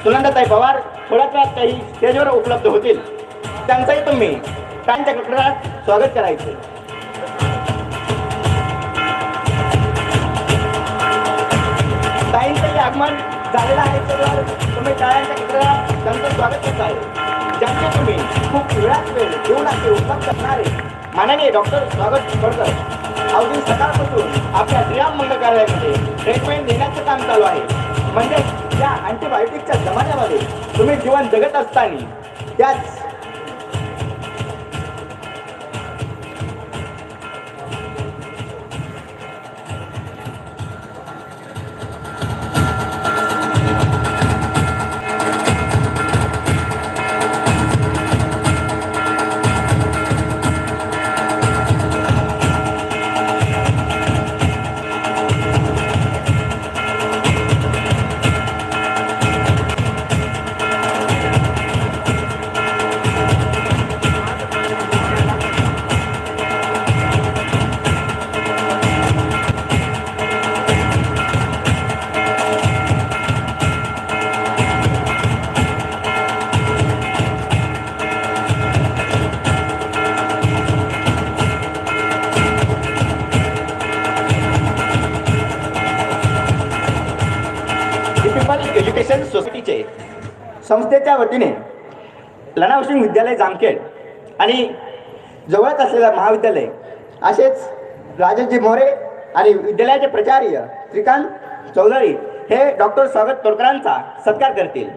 सुनंदाताई पवार थोड्याच वेळात काही स्टेजवर उपलब्ध होतील, त्यांचंही तुम्ही त्यांच्या कडकडाट स्वागत करायचे. ताईंचंही आगमन झालेलं आहे, तर तुम्ही टाळ्यांच्या कडकडाट त्यांचं स्वागत करत आहे. ज्यांचे तुम्ही खूप वेळात वेळ देऊन असे उपलब्ध असणारे माननीय डॉक्टर स्वागत करतात. अवधी सकाळपासून आपल्या श्रीराम मंगल कार्यालयामध्ये ट्रीटमेंट देण्याचं काम चालू आहे. म्हणजे या अँटीबायोटिकच्या जमान्यामध्ये तुम्ही जीवन जगत असताना त्याच एज्युकेशन सोसायटीचे संस्थेच्या वतीने लनावशिंग विद्यालय जामखेड आणि जवळच असलेलं महाविद्यालय असेच राजाजी मोरे आणि विद्यालयाचे प्राचार्य श्रीकांत चौधरी हे डॉक्टर स्वागत तोडकरांचा सत्कार करतील.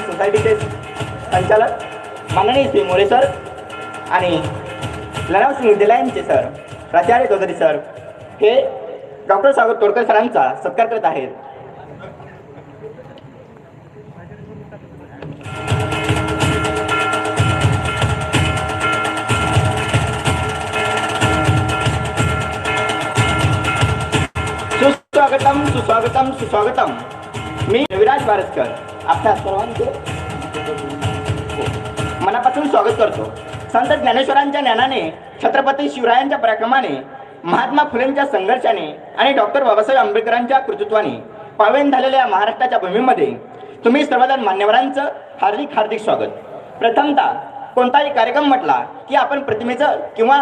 सोसायटीचे संचालक माननीय श्री मोरे सर आणि लनावशिंग विद्यालयांचे सर प्राचार्य चौधरी सर हे डॉक्टर स्वागत तोडकर सरांचा सत्कार करत आहेत. सुस्वागतम सुस्वागतम सुस्वागतम. मी रविराज बारसकर आपल्या सर्वांचे मनापासून स्वागत करतो. संत ज्ञानेश्वरांच्या ज्ञानाने, छत्रपती शिवरायांच्या पराक्रमाने, महात्मा फुलेंच्या संघर्षाने आणि डॉक्टर बाबासाहेब आंबेडकरांच्या कर्तृत्वाने पावन झालेल्या महाराष्ट्राच्या भूमीमध्ये तुम्ही सर्वजण मान्यवरांचं हार्दिक हार्दिक स्वागत. प्रथमतः कोणताही कार्यक्रम म्हटला की आपण प्रतिमेचं किंवा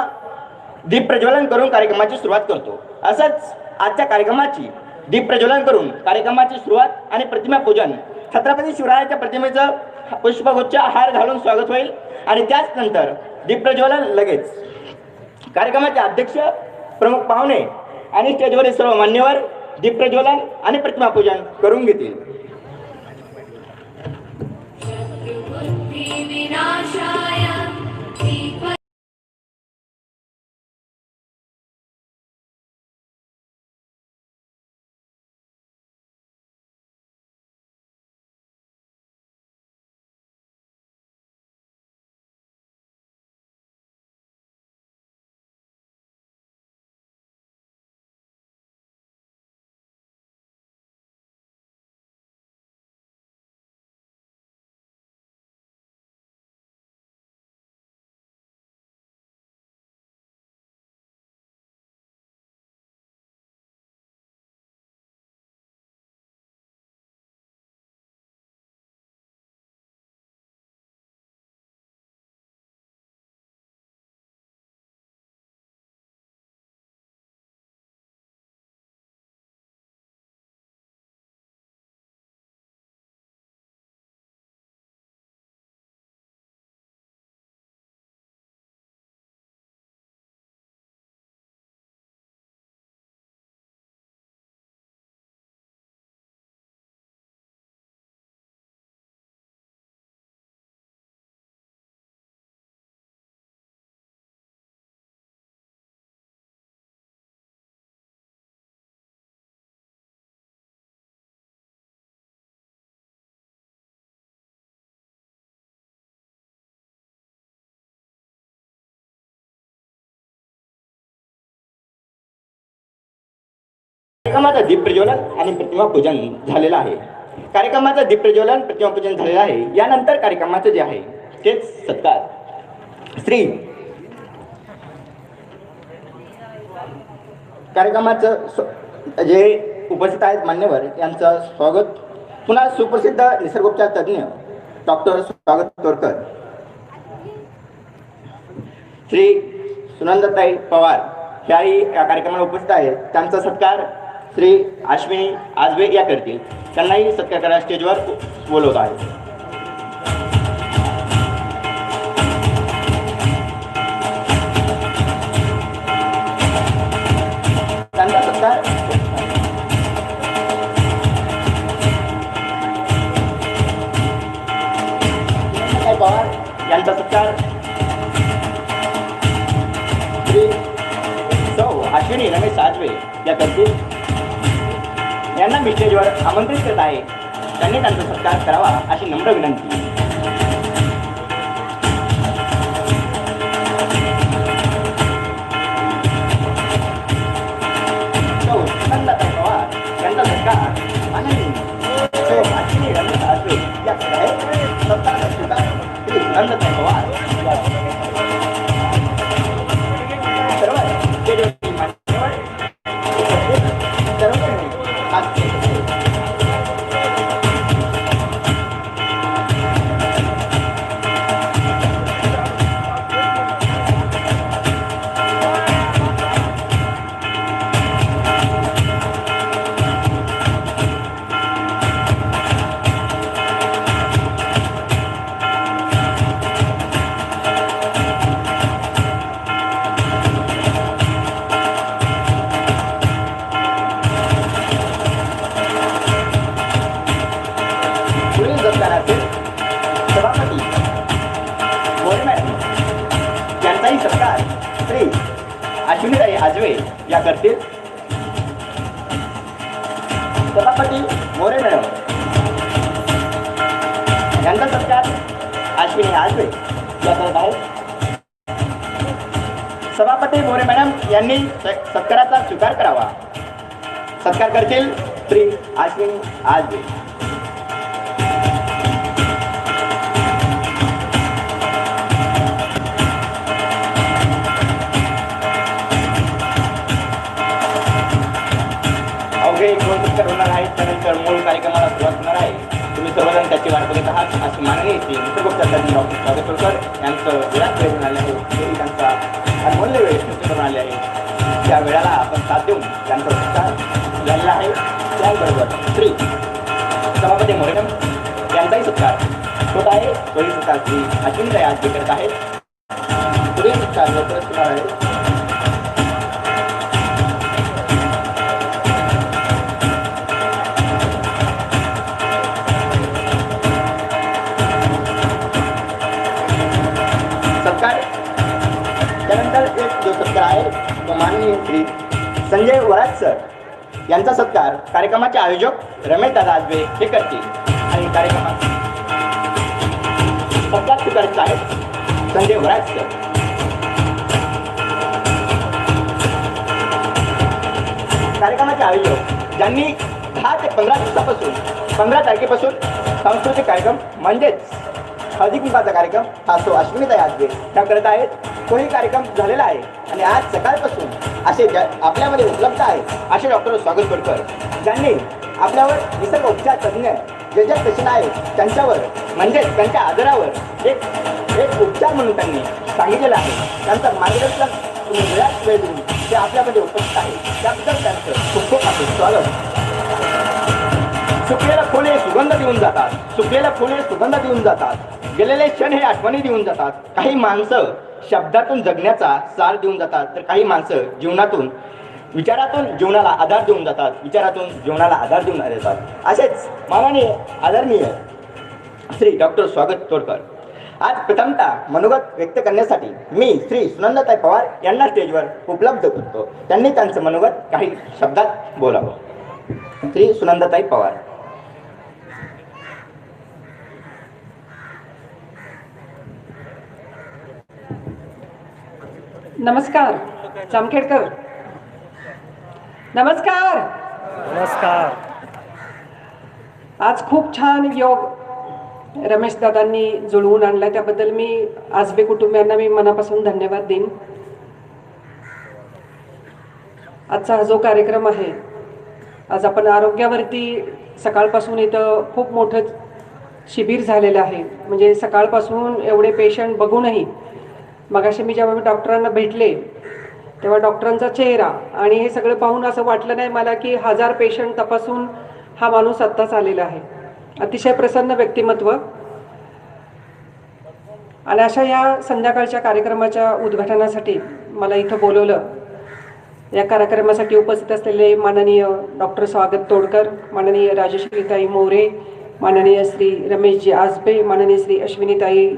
दीप प्रज्वलन करून कार्यक्रमाची सुरुवात करतो. असंच आजच्या कार्यक्रमाची दीप प्रज्वलन करून कार्यक्रमाची सुरुवात आणि प्रतिमा पूजन छत्रपती शिवरायांच्या प्रतिमेचं पुष्पगुच्छ हार घालून स्वागत होईल आणि त्याच नंतर दीप प्रज्वलन लगेच. कार्यक्रमाचे अध्यक्ष, प्रमुख पाहुणे आणि स्टेजवरील सर्व मान्यवर दीप प्रज्वलन आणि प्रतिमा पूजन करून घेतील. कार्यक्रमाचा दीप प्रज्वलन आणि प्रतिमा पूजन झालेलं आहे. कार्यक्रमाचं दीप प्रज्वलन प्रतिमा पूजन झालेलं आहे. यानंतर कार्यक्रमाचं जे आहे तेच सत्कार. श्री कार्यक्रमाचं जे उपस्थित आहेत मान्यवर यांचं स्वागत. पुन्हा सुप्रसिद्ध निसर्गोपचार तज्ज्ञ डॉक्टर स्वागत तोरकर, श्री सुनंदाताई पवार ह्याही या कार्यक्रमाला उपस्थित आहेत. त्यांचा सत्कार श्री अश्विनी आजबे या करतील. त्यांनाही सत्कार करा स्टेजवर बोलवत आहे. त्यांचा सत्कार पवार यांचा सत्कार श्री सौ अश्विनी रमेश आजबे या करतील. यांना मी स्टेजवर आमंत्रित करत आहे. त्यांनी त्यांचा सत्कार करावा अशी नम्र विनंती. सुनंदाताई पवार यांचा सत्कार आणि अश्विनी रमेश आजबे या सत्कार स्वीकार श्री सुनंदाताई पवार सर्व स्टेजवरील मान्यवर सभापती मोरे मॅडम यांचाही सत्कार श्री अश्विनीताई आजवे या करतील. सभापती मोरे मॅडम यांचा सत्कार अश्विनी आजवे या करत आहेत. सभापती मोरे मॅडम यांनी सत्काराचा स्वीकार करावा. सत्कार करतील श्री अश्विनी आजवे. होणार आहे. त्यानंतर मूळ कार्यक्रमाला सुरुवात होणार आहे. तुम्ही सर्वजण वेळेची वाट बघत आहात अशी माननीय श्री निसर्गोपचार डॉक्टर स्वागत तोडकर यांचं विराट वेळ मिळाले आहे. तेही त्यांचा अनमूल्य वेळ खर्च करून आले आहे. त्या वेळाला आपण साथ देऊन त्यांचा सत्कार झालेला आहे. त्याचबरोबर श्री सभापती मोरेगम यांचाही सत्कार होत आहे. तोही सत्कार श्री अश्विनी आज करत आहेत. पुढील सत्कार लवकरच होणार आहे. त्यानंतर एक जो सत्कार आहे तो माननीय श्री संजय वराज सर यांचा सत्कार कार्यक्रमाचे आयोजक रमेश दादा आजबे हे करतील आणि कार्यक्रमात सत्कार स्वीकारत आहेत संजय वराज सर. कार्यक्रमाचे आयोजक ज्यांनी 10 ते 15 दिवसापासून 15 तारखेपासून सांस्कृतिक कार्यक्रम म्हणजेच हळदी कुंकाचा कार्यक्रम हा सो अश्विनीताई आजबे त्या करत आहेत. तोही कार्यक्रम झालेला आहे आणि आज सकाळपासून असे आपल्यामध्ये उपलब्ध आहेत असे डॉक्टर स्वागत तोडकर ज्यांनी आपल्यावर निसर्ग उपचार तज्ज्ञ जे जे पेशंट आहेत त्यांच्यावर म्हणजेच त्यांच्या आजारावर एक उपचार म्हणून त्यांनी सांगितलेलं आहे. त्यांचं मार्गदर्शन तुम्ही वेळात वेळ देऊन ते आपल्यामध्ये उपस्थित आहे त्याबद्दल त्यांचं खूप खूप आपलं स्वागत. सुकलेला फुले सुगंध देऊन जातात, सुकलेला फुले सुगंध देऊन जातात, गेलेले क्षण हे आठवणी देऊन जातात. काही माणसं शब्दातून जगण्याचा सार देऊन जातात तर काही माणसं जीवनातून विचारातून जीवनाला आधार देऊन जातात, विचारातून जीवनाला आधार देऊन देतात. असेच माननीय आदरणीय श्री डॉक्टर स्वागत तोडकर आज प्रथमतः मनोगत व्यक्त करण्यासाठी मी श्री सुनंदाताई पवार यांना स्टेजवर उपलब्ध करतो. त्यांनी त्यांचं मनोगत काही शब्दात बोलावं. श्री सुनंदाताई पवार. नमस्कार जामखेडकर. नमस्कार. नमस्कार. आज खूप छान योग रमेश दादांनी जुळवून आणला त्याबद्दल मी आजबे कुटुंबियांना मी मनापासून धन्यवाद देईन. आजचा हा जो कार्यक्रम आहे आज आपण आरोग्यावरती सकाळपासून इथं खूप मोठं शिबिर झालेलं आहे. म्हणजे सकाळपासून एवढे पेशंट बघूनही मगाशी मी जेव्हा डॉक्टरांना भेटले तेव्हा डॉक्टरांचा चेहरा आणि हे सगळं पाहून असं वाटलं नाही मला की 1000 पेशंट तपासून हा माणूस आत्ताच आलेला आहे. अतिशय प्रसन्न व्यक्तिमत्व. आणि अशा या संध्याकाळच्या कार्यक्रमाच्या उद्घाटनासाठी मला इथं बोलवलं. या कार्यक्रमासाठी उपस्थित असलेले माननीय डॉक्टर स्वागत तोडकर, माननीय राजश्रीताई मोरे, माननीय श्री रमेशजी आजबे, माननीय श्री अश्विनीताई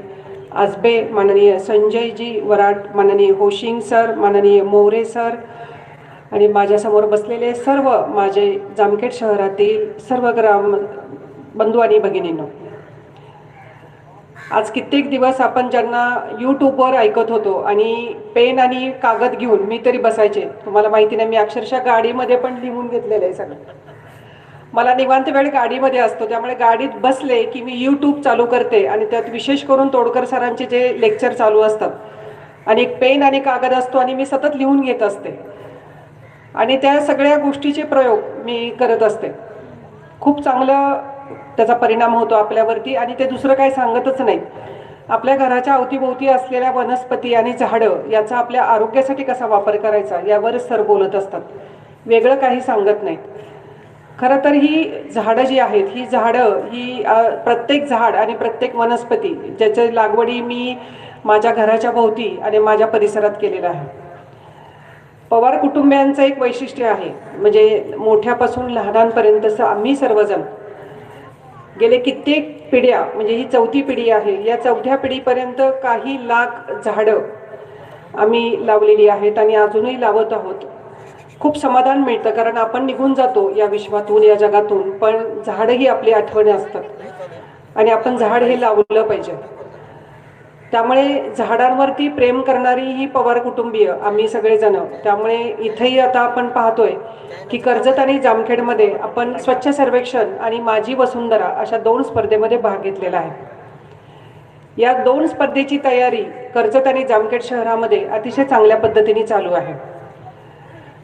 आजबे, माननीय संजयजी वराट, माननीय होशिंग सर, माननीय मोरे सर आणि माझ्यासमोर बसलेले सर्व माझे जामखेड शहरातील सर्व ग्राम बंधू आणि भगिनींनो. आज कित्येक दिवस आपण ज्यांना यूट्यूबवर ऐकत होतो आणि पेन आणि कागद घेऊन मी तरी बसायचे. तुम्हाला माहिती नाही मी अक्षरशः गाडीमध्ये पण लिहून घेतलेलं आहे सगळं. मला निवांत वेळ गाडीमध्ये असतो त्यामुळे गाडीत बसले की मी यूट्यूब चालू करते आणि त्यात विशेष करून तोडकर सरांचे जे लेक्चर चालू असतात आणि एक पेन आणि कागद असतो आणि मी सतत लिहून घेत असते आणि त्या सगळ्या गोष्टीचे प्रयोग मी करत असते. खूप चांगलं त्याचा परिणाम होतो आपल्यावरती आणि ते दुसरं काही सांगतच नाहीत. आपल्या घराच्या अवतीभोवती असलेल्या वनस्पती आणि झाडं याचा आपल्या आरोग्यासाठी कसा वापर करायचा यावरच सर बोलत असतात. वेगळं काही सांगत नाहीत. खरं तर ही झाडं जी आहेत ही झाडं ही प्रत्येक झाड आणि प्रत्येक वनस्पती ज्याच्या लागवडी मी माझ्या घराच्या भोवती आणि माझ्या परिसरात केलेला आहे. पवार कुटुंबियांचं एक वैशिष्ट्य आहे म्हणजे मोठ्यापासून लहानांपर्यंत आम्ही सर्वजण गेले कित्येक पिढ्या म्हणजे ही 4थी पिढी आहे. या 4थ्या पिढीपर्यंत काही लाख झाडं आम्ही लावलेली आहेत आणि अजूनही लावत आहोत. खूप समाधान मिळतं कारण आपण निघून जातो या विश्वातून या जगातून पण झाडं ही आपली आठवणी असतात आणि आपण झाड हे लावलं पाहिजे. त्यामुळे झाडांवरती प्रेम करणारी ही पवार कुटुंबीय आम्ही सगळेजण. त्यामुळे इथेही आता आपण पाहतोय की कर्जत आणि जामखेडमध्ये आपण स्वच्छ सर्वेक्षण आणि माझी वसुंधरा अशा 2 स्पर्धेमध्ये भाग घेतलेला आहे. या 2 स्पर्धेची तयारी कर्जत आणि जामखेड शहरामध्ये अतिशय चांगल्या पद्धतीने चालू आहे.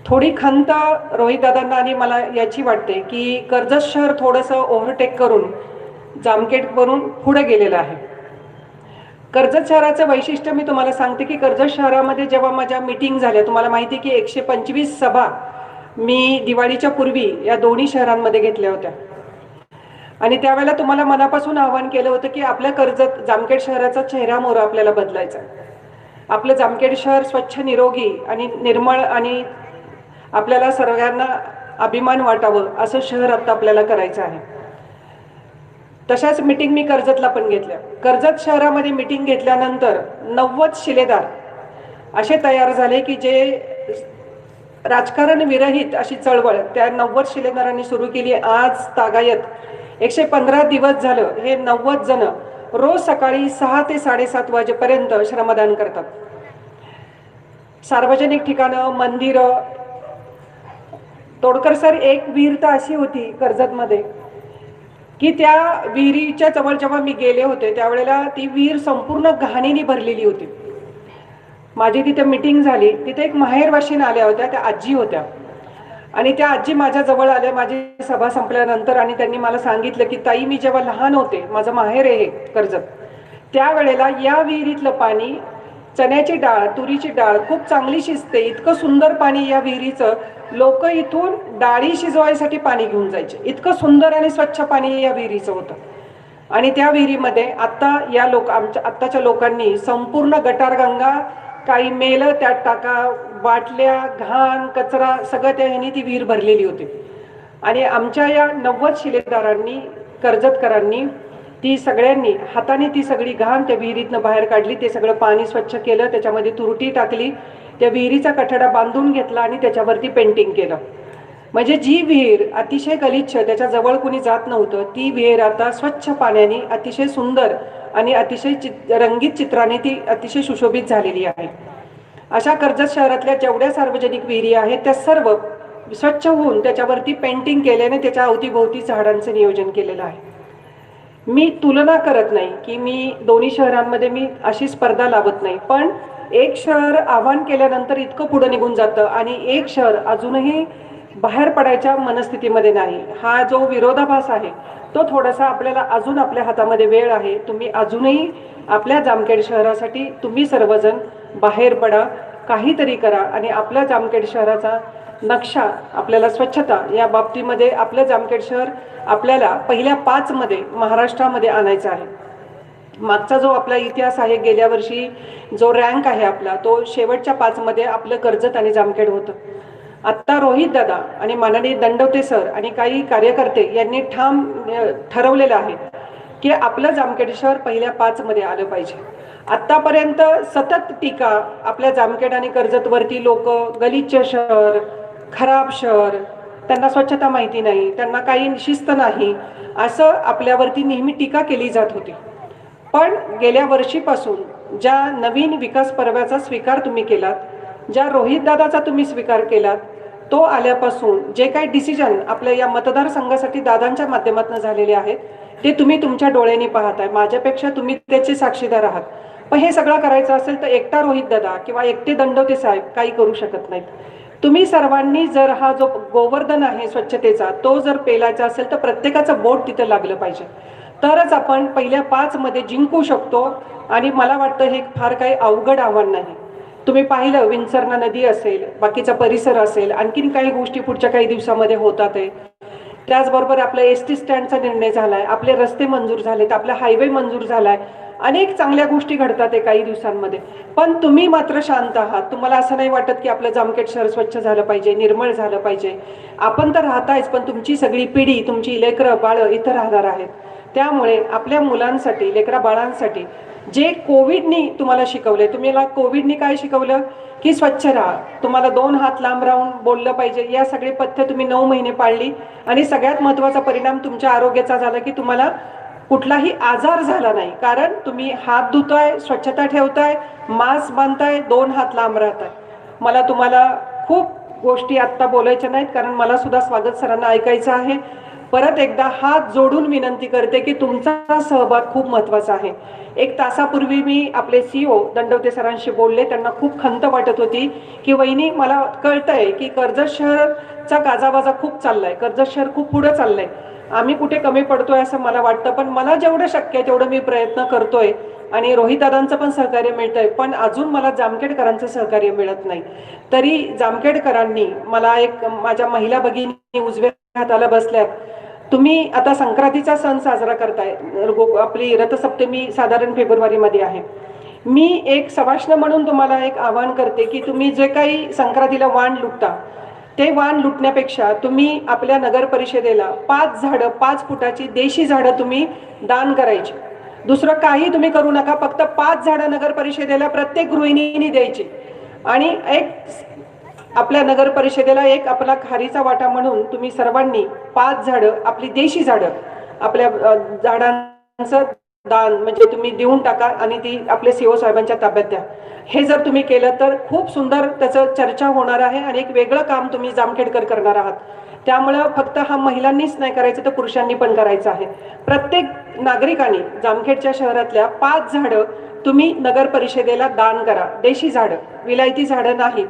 थोडी खंत रोहित दादांना आणि मला याची वाटते की कर्जत शहर थोडंसं ओव्हरटेक करून जामखेडवरून पुढे गेलेलं आहे. कर्जत शहराचं वैशिष्ट्य मी तुम्हाला सांगते की कर्जत शहरामध्ये जेव्हा माझ्या मीटिंग झाल्या, तुम्हाला माहिती आहे की 125 सभा मी दिवाळीच्या पूर्वी या दोन्ही शहरांमध्ये घेतल्या होत्या. आणि त्यावेळेला तुम्हाला मनापासून आवाहन केलं होतं की आपल्या कर्जत जामखेड शहराचा चेहरा मोहरा आपल्याला बदलायचा. आपलं जामखेड शहर स्वच्छ, निरोगी आणि निर्मळ आणि आपल्याला सर्वांना अभिमान वाटावं असं शहर आता आपल्याला करायचं आहे. तशाच मीटिंग मी कर्जतला पण घेतल्या. कर्जत शहरामध्ये मीटिंग घेतल्यानंतर 90 शिलेदार असे तयार झाले की जे राजकारण विरहित अशी चळवळ त्या 90 शिलेदारांनी सुरू केली. आज तागायत 115 दिवस झालं हे 90 जण रोज सकाळी 6 ते 7:30 वाजेपर्यंत श्रमदान करतात. सार्वजनिक ठिकाणं, मंदिरं. तोडकर सर, एक विहीर तर अशी होती कर्जतमध्ये की त्या विहिरीच्या जवळ जेव्हा मी गेले होते त्यावेळेला ती विहीर संपूर्ण घाणीने भरलेली होती. माझी तिथे मीटिंग झाली, तिथे एक माहेरवाशीण आल्या होत्या, त्या आजी होत्या आणि त्या आजी माझ्या जवळ आल्या माझी सभा संपल्यानंतर आणि त्यांनी मला सांगितलं की ताई, मी जेव्हा लहान होते, माझं माहेर आहे कर्जत, त्यावेळेला या विहिरीतलं पाणी, चण्याची डाळ, तुरीची डाळ खूप चांगली शिजते, इतकं सुंदर पाणी या विहिरीचं, लोक इथून डाळी शिजवायसाठी पाणी घेऊन जायचे. इतकं सुंदर आणि स्वच्छ पाणी या विहिरीचं होतं. आणि त्या विहिरीमध्ये आता या आत्ताच्या लोकांनी संपूर्ण गटारगंगा, काही मेलं त्यात टाका, बाटल्या, घाण, कचरा सगळं त्या ह्यानी ती विहीर भरलेली होती. आणि आमच्या या 90 शिलेदारांनी, कर्जतकरांनी ती सगळ्यांनी हाताने ती सगळी घाण त्या विहिरीतनं बाहेर काढली. ते सगळं पाणी स्वच्छ केलं, त्याच्यामध्ये तुरटी टाकली, त्या विहिरीचा कठडा बांधून घेतला आणि त्याच्यावरती पेंटिंग केलं. म्हणजे जी विहीर अतिशय गलिच्छ, त्याच्या जवळ कोणी जात नव्हतं, ती विहीर आता स्वच्छ पाण्याने अतिशय सुंदर आणि अतिशय रंगीत चित्राने ती अतिशय सुशोभित झालेली आहे. अशा कर्जत शहरातल्या जेवढ्या सार्वजनिक विहिरी आहेत त्या सर्व स्वच्छ होऊन त्याच्यावरती पेंटिंग केल्याने त्याच्या अवतीभोवती झाडांचं नियोजन केलेलं आहे. मी तुलना करत नाही की मी दोन्ही शहरांमध्ये मी अशी स्पर्धा लावत नाही, पण एक शहर आव्हान केल्यानंतर इतकं पुढे निघून जातं आणि एक शहर अजूनही बाहेर पडायच्या मनस्थितीमध्ये नाही. हा जो विरोधाभास आहे तो थोडासा आपल्याला अजून आपल्या हातामध्ये वेळ आहे. तुम्ही अजूनही आपल्या जामखेड शहरासाठी तुम्ही सर्वजण बाहेर पडा, काहीतरी करा आणि आपल्या जामखेड शहराचा नक्षा, आपल्याला स्वच्छता या बाबतीमध्ये आपलं जामखेड शहर आपल्याला पहिल्या 5 मध्ये महाराष्ट्रामध्ये आणायचं आहे. मागचा जो आपला इतिहास आहे, गेल्या वर्षी जो रँक आहे आपला, तो शेवटच्या 5 मध्ये आपलं कर्जत आणि जामखेड होतं. आत्ता रोहित दादा आणि माननीय दंडवते सर आणि काही कार्यकर्ते यांनी ठाम ठरवलेलं आहे की आपलं जामखेड शहर पहिल्या 5 मध्ये आलं पाहिजे. आत्तापर्यंत सतत टीका आपल्या जामखेड आणि कर्जतवरती, लोक गलिच्छ शहर, खराब शहर, त्यांना स्वच्छता माहिती नाही, त्यांना काही शिस्त नाही, असं आपल्यावरती नेहमी टीका केली जात होती. पण गेल्या वर्षीपासून ज्या नवीन विकास पर्वाचा स्वीकार तुम्ही केलात, ज्या रोहित दादाचा तुम्ही स्वीकार केलात, तो आल्यापासून जे काही डिसिजन आपल्या या मतदारसंघासाठी दादांच्या माध्यमातून झालेले आहेत ते तुम्ही तुमच्या डोळ्यांनी पाहताय. माझ्यापेक्षा तुम्ही त्याचे साक्षीदार आहात. पण हे सगळं करायचं असेल तर एकटा रोहित दादा किंवा एकटे दंडवते साहेब काही करू शकत नाहीत. तुम्ही सर्वांनी जर हा जो गोवर्धन आहे स्वच्छतेचा तो जर पेलायचा असेल तर प्रत्येकाचं बोट तिथं लागलं पाहिजे, तरच आपण पहिल्या 5 मध्ये जिंकू शकतो. आणि मला वाटतं हे फार काही अवघड आव्हान नाही. तुम्ही पाहिलं, विंचरणा नदी असेल, बाकीचा परिसर असेल, आणखीन काही गोष्टी पुढच्या काही दिवसामध्ये होतात आहे. त्याचबरोबर आपला एसटी स्टँडचा निर्णय झालाय, आपले रस्ते मंजूर झालेत, आपला हायवे मंजूर झालाय, अनेक चांगल्या गोष्टी घडतात आहे काही दिवसांमध्ये. पण तुम्ही मात्र शांत आहात. तुम्हाला असं नाही वाटत की आपलं जामखेड शहर स्वच्छ झालं पाहिजे, निर्मळ झालं पाहिजे. आपण तर राहतायच, पण तुमची सगळी पिढी, तुमची लेकरं बाळं इथं राहणार आहेत. त्यामुळे आपल्या मुलांसाठी, लेकरा बाळांसाठी जे कोविडनी तुम्हाला शिकवले, तुम्हाला कोविडनी काय शिकवलं की स्वच्छ राहा, तुम्हाला 2 हात लांब राहून बोललं पाहिजे, या सगळी पथ्य तुम्ही 9 महिने पाळली आणि सगळ्यात महत्त्वाचा परिणाम तुमच्या आरोग्याचा झाला की तुम्हाला कुठलाही आजार झाला नाही. कारण तुम्ही हात धुताय, स्वच्छता ठेवताय, मास्क बांधताय, 2 हात लांब राहताय. मला तुम्हाला खूप गोष्टी आत्ता बोलायच्या नाहीत कारण मला सुद्धा स्वागत सरांना ऐकायचं आहे. परत एकदा हात जोडून विनंती करते की तुमचा सहभाग खूप महत्त्वाचा आहे. 1 तासापूर्वी मी आपले CEO दंडवते सरांशी बोलले. त्यांना खूप खंत वाटत होती की वहिनी, मला कळतंय की कर्जत शहरचा गाजावाजा खूप चाललाय, कर्जत शहर खूप पुढे चाललंय आम्ही कुठे कमी पडतोय असं मला वाटतं, पण मला जेवढं शक्य आहे तेवढं मी प्रयत्न करतोय आणि रोहितदादांचं पण सहकार्य मिळतंय, पण अजून मला जामखेडकरांचं सहकार्य मिळत नाही. तरी जामखेडकरांनी मला एक, माझ्या महिला भगिनी उजव्या हाताला बसल्यात, तुम्ही आता संक्रांतीचा सण साजरा करताय, आपली रथसप्तमी साधारण फेब्रुवारीमध्ये आहे. मी एक सवाष्ण म्हणून तुम्हाला एक आवाहन करते की तुम्ही जे काही संक्रांतीला वाण लुटता, ते वाण लुटण्यापेक्षा तुम्ही आपल्या नगर परिषदेला 5 झाडं, 5 फुटाची देशी झाडं तुम्ही दान करायची. दुसरं काही तुम्ही करू नका, फक्त 5 झाडं नगर परिषदेला प्रत्येक गृहिणीने द्यायची. आणि एक आपल्या नगर परिषदेला एक आपला खारीचा वाटा म्हणून तुम्ही सर्वांनी 5 झाडं, आपली देशी झाडं, आपल्या झाडांचं दान म्हणजे तुम्ही देऊन टाका आणि ती आपल्या सीओ साहेबांच्या ताब्यात द्या. हे जर तुम्ही केलं तर खूप सुंदर त्याचं चर्चा होणार आहे आणि एक वेगळं काम तुम्ही जामखेडकर करणार आहात. त्यामुळं फक्त हा महिलांनीच नाही करायचं, तर पुरुषांनी पण करायचं आहे. प्रत्येक नागरिकांनी जामखेडच्या शहरातल्या 5 झाडं तुम्ही नगर परिषदेला दान करा, देशी झाडं, विलायती झाडं नाहीत.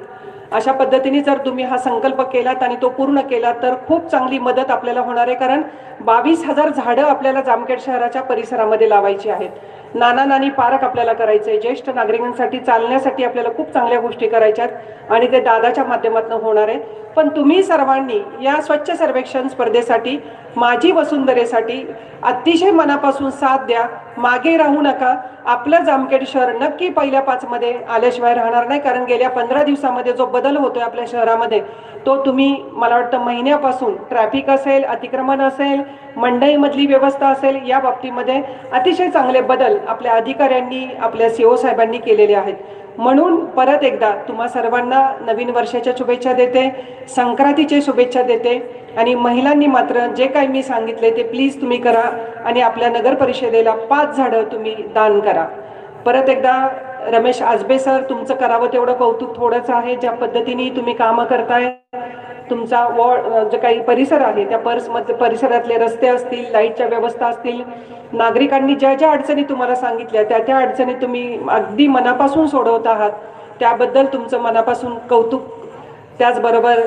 अशा पद्धतीने जर तुम्ही हा संकल्प केलात आणि तो पूर्ण केला तर खूप चांगली मदत आपल्याला होणार आहे. कारण 22,000 झाडं आपल्याला जामखेड शहराच्या परिसरामध्ये लावायची आहेत. नाना नानी पार्क आपल्याला करायचं आहे, ज्येष्ठ नागरिकांसाठी चालण्यासाठी आपल्याला खूप चांगल्या गोष्टी करायच्यात आणि ते दादाच्या माध्यमातून होणार आहे. पण तुम्ही सर्वांनी या स्वच्छ सर्वेक्षण स्पर्धेसाठी, माझी वसुंधरेसाठी अतिशय मनापासून साथ द्या, मागे राहू नका. आपलं जामखेड शहर नक्की पहिल्या 5 मध्ये आल्याशिवाय राहणार नाही. कारण गेल्या 15 दिवसामध्ये जो बदल होतोय आपल्या शहरामध्ये, तो तुम्ही मला वाटतं महिन्यापासून ट्रॅफिक असेल, अतिक्रमण असेल, मंडईमधली व्यवस्था असेल, या बाबतीमध्ये अतिशय चांगले बदल आपल्या अधिकाऱ्यांनी, आपल्या सीओ साहेबांनी केलेले आहेत. म्हणून परत एकदा तुम्हा सर्वांना नवीन वर्षाच्या शुभेच्छा देते, संक्रांतीच्या शुभेच्छा देते. आणि महिलांनी मात्र जे काही मी सांगितले ते प्लीज तुम्ही करा आणि आपल्या नगर परिषदेला 5 झाडं तुम्ही दान करा. परत एकदा रमेश आजबे सर, तुमचं करावं तेवढं कौतुक थोडंच आहे. ज्या पद्धतीने तुम्ही कामं करताय, तुमचा वॉर्ड जे काही परिसर आहे त्या परिसरातले रस्ते असतील, लाईटच्या व्यवस्था असतील, नागरिकांनी ज्या ज्या अडचणी तुम्हाला सांगितल्या त्या त्या अडचणी तुम्ही अगदी मनापासून सोडवत आहात, त्याबद्दल तुमचं मनापासून कौतुक. त्याचबरोबर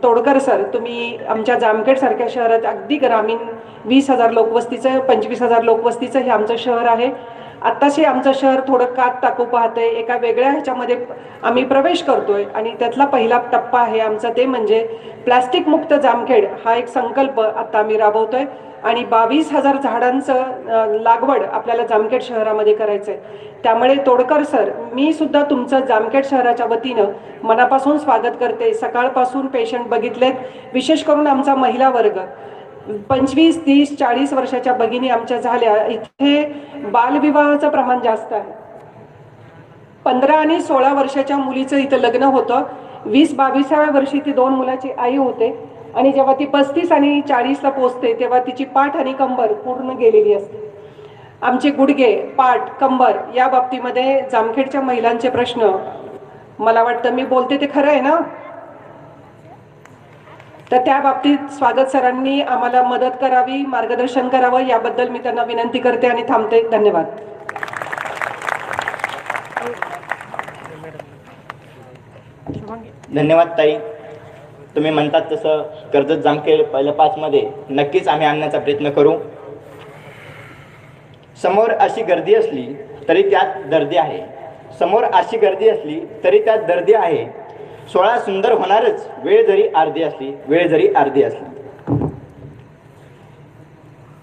तोडकर सर, तुम्ही आमच्या जामखेड सारख्या शहरात अगदी ग्रामीण 20,000 लोकवस्तीचं, 25,000 लोकवस्तीचं हे आमचं शहर आहे. आत्ताशी आमचं शहर थोडं कात टाकू पाहतंय, एका वेगळ्या ह्याच्यामध्ये आम्ही प्रवेश करतोय आणि त्यातला पहिला टप्पा आहे आमचा, ते म्हणजे प्लास्टिक मुक्त जामखेड हा एक संकल्प आता आम्ही राबवतोय. आणि 22,000 झाडांचं लागवड आपल्याला जामखेड शहरामध्ये करायचं आहे. त्यामुळे तोडकर सर, मी सुद्धा तुमचं जामखेड शहराच्या वतीनं मनापासून स्वागत करते. सकाळपासून पेशंट बघितलेत, विशेष करून आमचा महिला वर्ग 25, 30, 40 वर्षाच्या भगिनी आमच्या झाल्या. इथे बालविवाहाचं प्रमाण जास्त आहे. 15 आणि 16 वर्षाच्या मुलीचं इथं लग्न होतं. 20-22व्या वर्षी ती 2 मुलाची आई होते आणि जेव्हा ती 35 आणि 40ला पोचते तेव्हा तिची पाठ आणि कंबर पूर्ण गेलेली असते. आमचे गुडघे, पाठ, कंबर या बाबतीमध्ये जामखेडच्या महिलांचे प्रश्न, मला वाटतं मी बोलते ते खरं आहे ना, तर त्या बाबतीत स्वागत सरांनी आम्हाला मदत करावी, मार्गदर्शन करावं, याबद्दल मी त्यांना विनंती करते आणि थांबते. धन्यवाद. धन्यवाद ताई. तुम्ही म्हणतात तसं कर्जत जामखेड पहिल्या 5 मध्ये नक्कीच आम्ही आणण्याचा प्रयत्न करू. समोर अशी गर्दी असली तरी त्यात दर्दी आहे. समोर अशी गर्दी असली तरी त्यात दर्दी आहे. 16 सुंदर होणारच, वेळ जरी अर्धी असली, वेळ जरी अर्धी असली.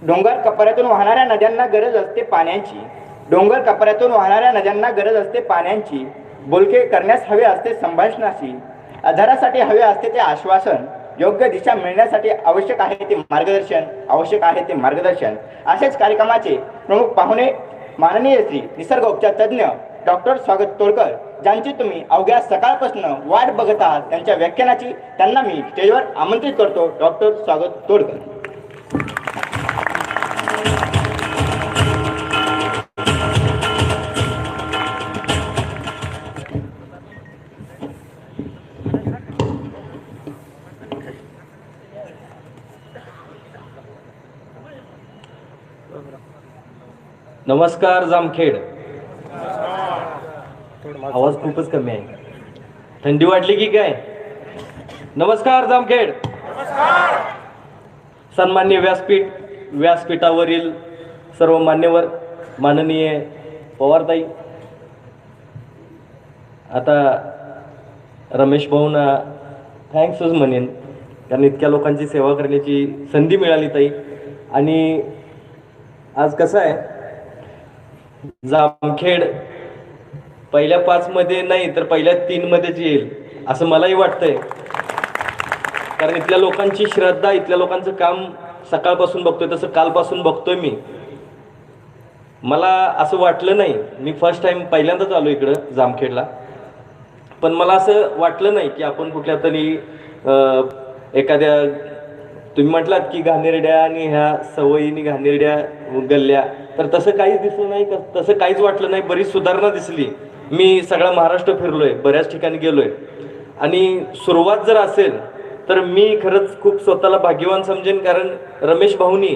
डोंगर कपाऱ्यातून वाहणाऱ्या नद्यांना गरज असते पाण्याची. डोंगर कपाऱ्यातून वाहणाऱ्या नद्यांना गरज असते पाण्याची. बोलके करण्यास हवे असते संभाषणाशी. आधारासाठी हवे असते ते आश्वासन. योग्य दिशा मिळण्यासाठी आवश्यक आहे ते मार्गदर्शन, आवश्यक आहे ते मार्गदर्शन. असेच कार्यक्रमाचे प्रमुख पाहुणे माननीय श्री निसर्गोपचार तज्ज्ञ डॉक्टर स्वागत तोडकर, ज्यांची तुम्ही अवघ्या सकाळपासून वाट बघत आहात, त्यांच्या व्याख्यानाची त्यांना मी स्टेजवर आमंत्रित करतो. डॉक्टर स्वागत तोडकर. नमस्कार जामखेड. आवाज खूपच कमी आहे. थंडी वाटली की काय? नमस्कार जामखेड. सन्मान्य व्यासपीठावरील सर्व मान्यवर, माननीय पवारताई, आता रमेश भाऊंना थँक्सच म्हणेन, कारण इतक्या लोकांची सेवा करण्याची संधी मिळाली ताई. आणि आज कसं आहे, जामखेड पहिल्या 5 मध्ये नाही तर पहिल्या 3 मध्येच येईल असं मलाही वाटतंय. कारण इथल्या लोकांची श्रद्धा, इथल्या लोकांचं काम सकाळपासून बघतोय, तसं कालपासून बघतोय मी. मला असं वाटलं नाही, मी फर्स्ट टाइम पहिल्यांदाच आलो इकडं जामखेडला, पण मला असं वाटलं नाही की आपण कुठल्या तरी एखाद्या, तुम्ही म्हटलात की घाणेरड्या आणि ह्या सवयीनी घाणेरड्या गल्ल्या, तर तसं काहीच दिसलं नाही, तसं काहीच वाटलं नाही. बरीच सुधारणा दिसली. मी सगळा महाराष्ट्र फिरलोय, बऱ्याच ठिकाणी गेलोय, आणि सुरुवात जर असेल तर मी खरंच खूप स्वतःला भाग्यवान समजेन. कारण रमेश भाऊनी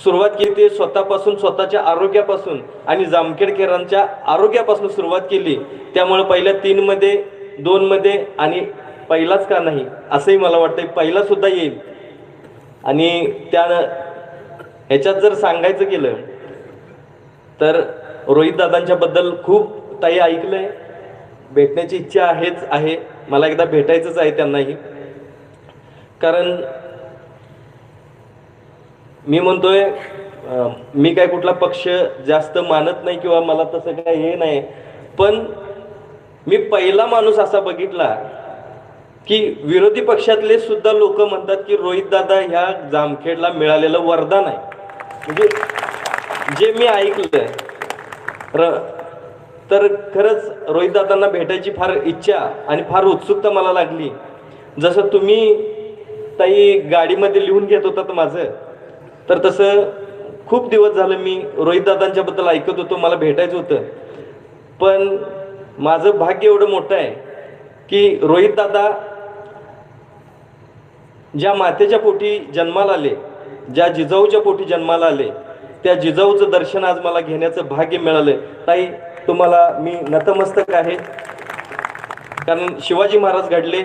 सुरुवात केली ते स्वतःपासून, स्वतःच्या आरोग्यापासून आणि जामखेडकरांच्या आरोग्यापासून सुरुवात केली. त्यामुळे पहिल्या 3 मध्ये, 2 मध्ये आणि पहिलाच का नाही असंही मला वाटतंय, पहिला सुद्धा येईल. आणि त्या ह्याच्यात जर सांगायचं गेलं तर रोहित दादांच्या बद्दल खूप ताई ऐकलंय, भेटण्याची इच्छा आहे. मला एकदा भेटायचंच आहे त्यांनाही. कारण मी म्हणतोय, मी काय कुठला पक्ष जास्त मानत नाही किंवा मला तसं काय हे नाही, पण मी पहिला माणूस असा बघितला की विरोधी पक्षातले सुद्धा लोक म्हणतात की रोहित दादा ह्या जामखेडला मिळालेलं वरदान आहे. म्हणजे जे मी ऐकलंय तर खरंच रोहित दादांना भेटायची फार इच्छा आणि फार उत्सुकता मला लागली. जसं तुम्ही ताई गाडीमध्ये लिहून घेत होतात माझं, तर तसं खूप दिवस झालं मी रोहित दादांच्याबद्दल ऐकत होतो, मला भेटायचं होतं. पण माझं भाग्य एवढं मोठं आहे की रोहित दादा ज्या मातेच्या पोटी जन्माला आले, ज्या जिजाऊच्या पोटी जन्माला आले, त्या जिजाऊचं दर्शन आज मला घेण्याचं भाग्य मिळालं. ताई, तुम्हाला मी नतमस्तक आहे. कारण शिवाजी महाराज घडले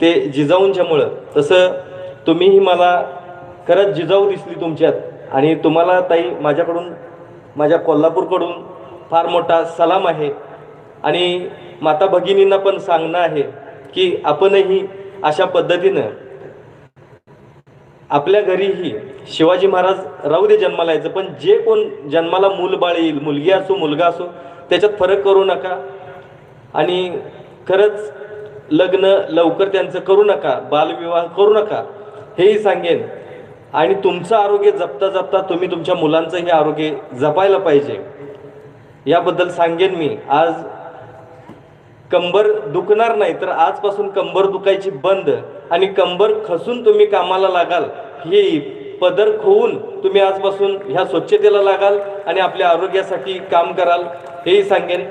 ते जिजाऊंच्यामुळं, तसं तुम्हीही मला खरंच जिजाऊ दिसली तुमच्यात. आणि तुम्हाला ताई माझ्याकडून, माझ्या कोल्हापूरकडून फार मोठा सलाम आहे. आणि माता भगिनींना पण सांगणं आहे की आपणही अशा पद्धतीनं आपल्या घरीही शिवाजी महाराज राहू दे जन्माला यायचं, पण जे कोण जन्माला मूलबाळ येईल, मुलगी असो मुलगा असो, त्याच्यात फरक करू नका. आणि खरंच लग्न लवकर त्यांचं करू नका, बालविवाह करू नका, हेही सांगेन. आणि तुमचं आरोग्य जपता जपता तुम्ही तुमच्या मुलांचंही आरोग्य जपायला पाहिजे, याबद्दल सांगेन मी. आज कंबर दुखणार नाही, तर आजपासून कंबर दुखायची बंद, आणि कंबर खसून तुम्ही कामाला लागाल, ही पदर खोवून तुम्ही आजपासून ह्या स्वच्छतेला लागाल आणि आपल्या आरोग्यासाठी काम कराल, हेही सांगेन.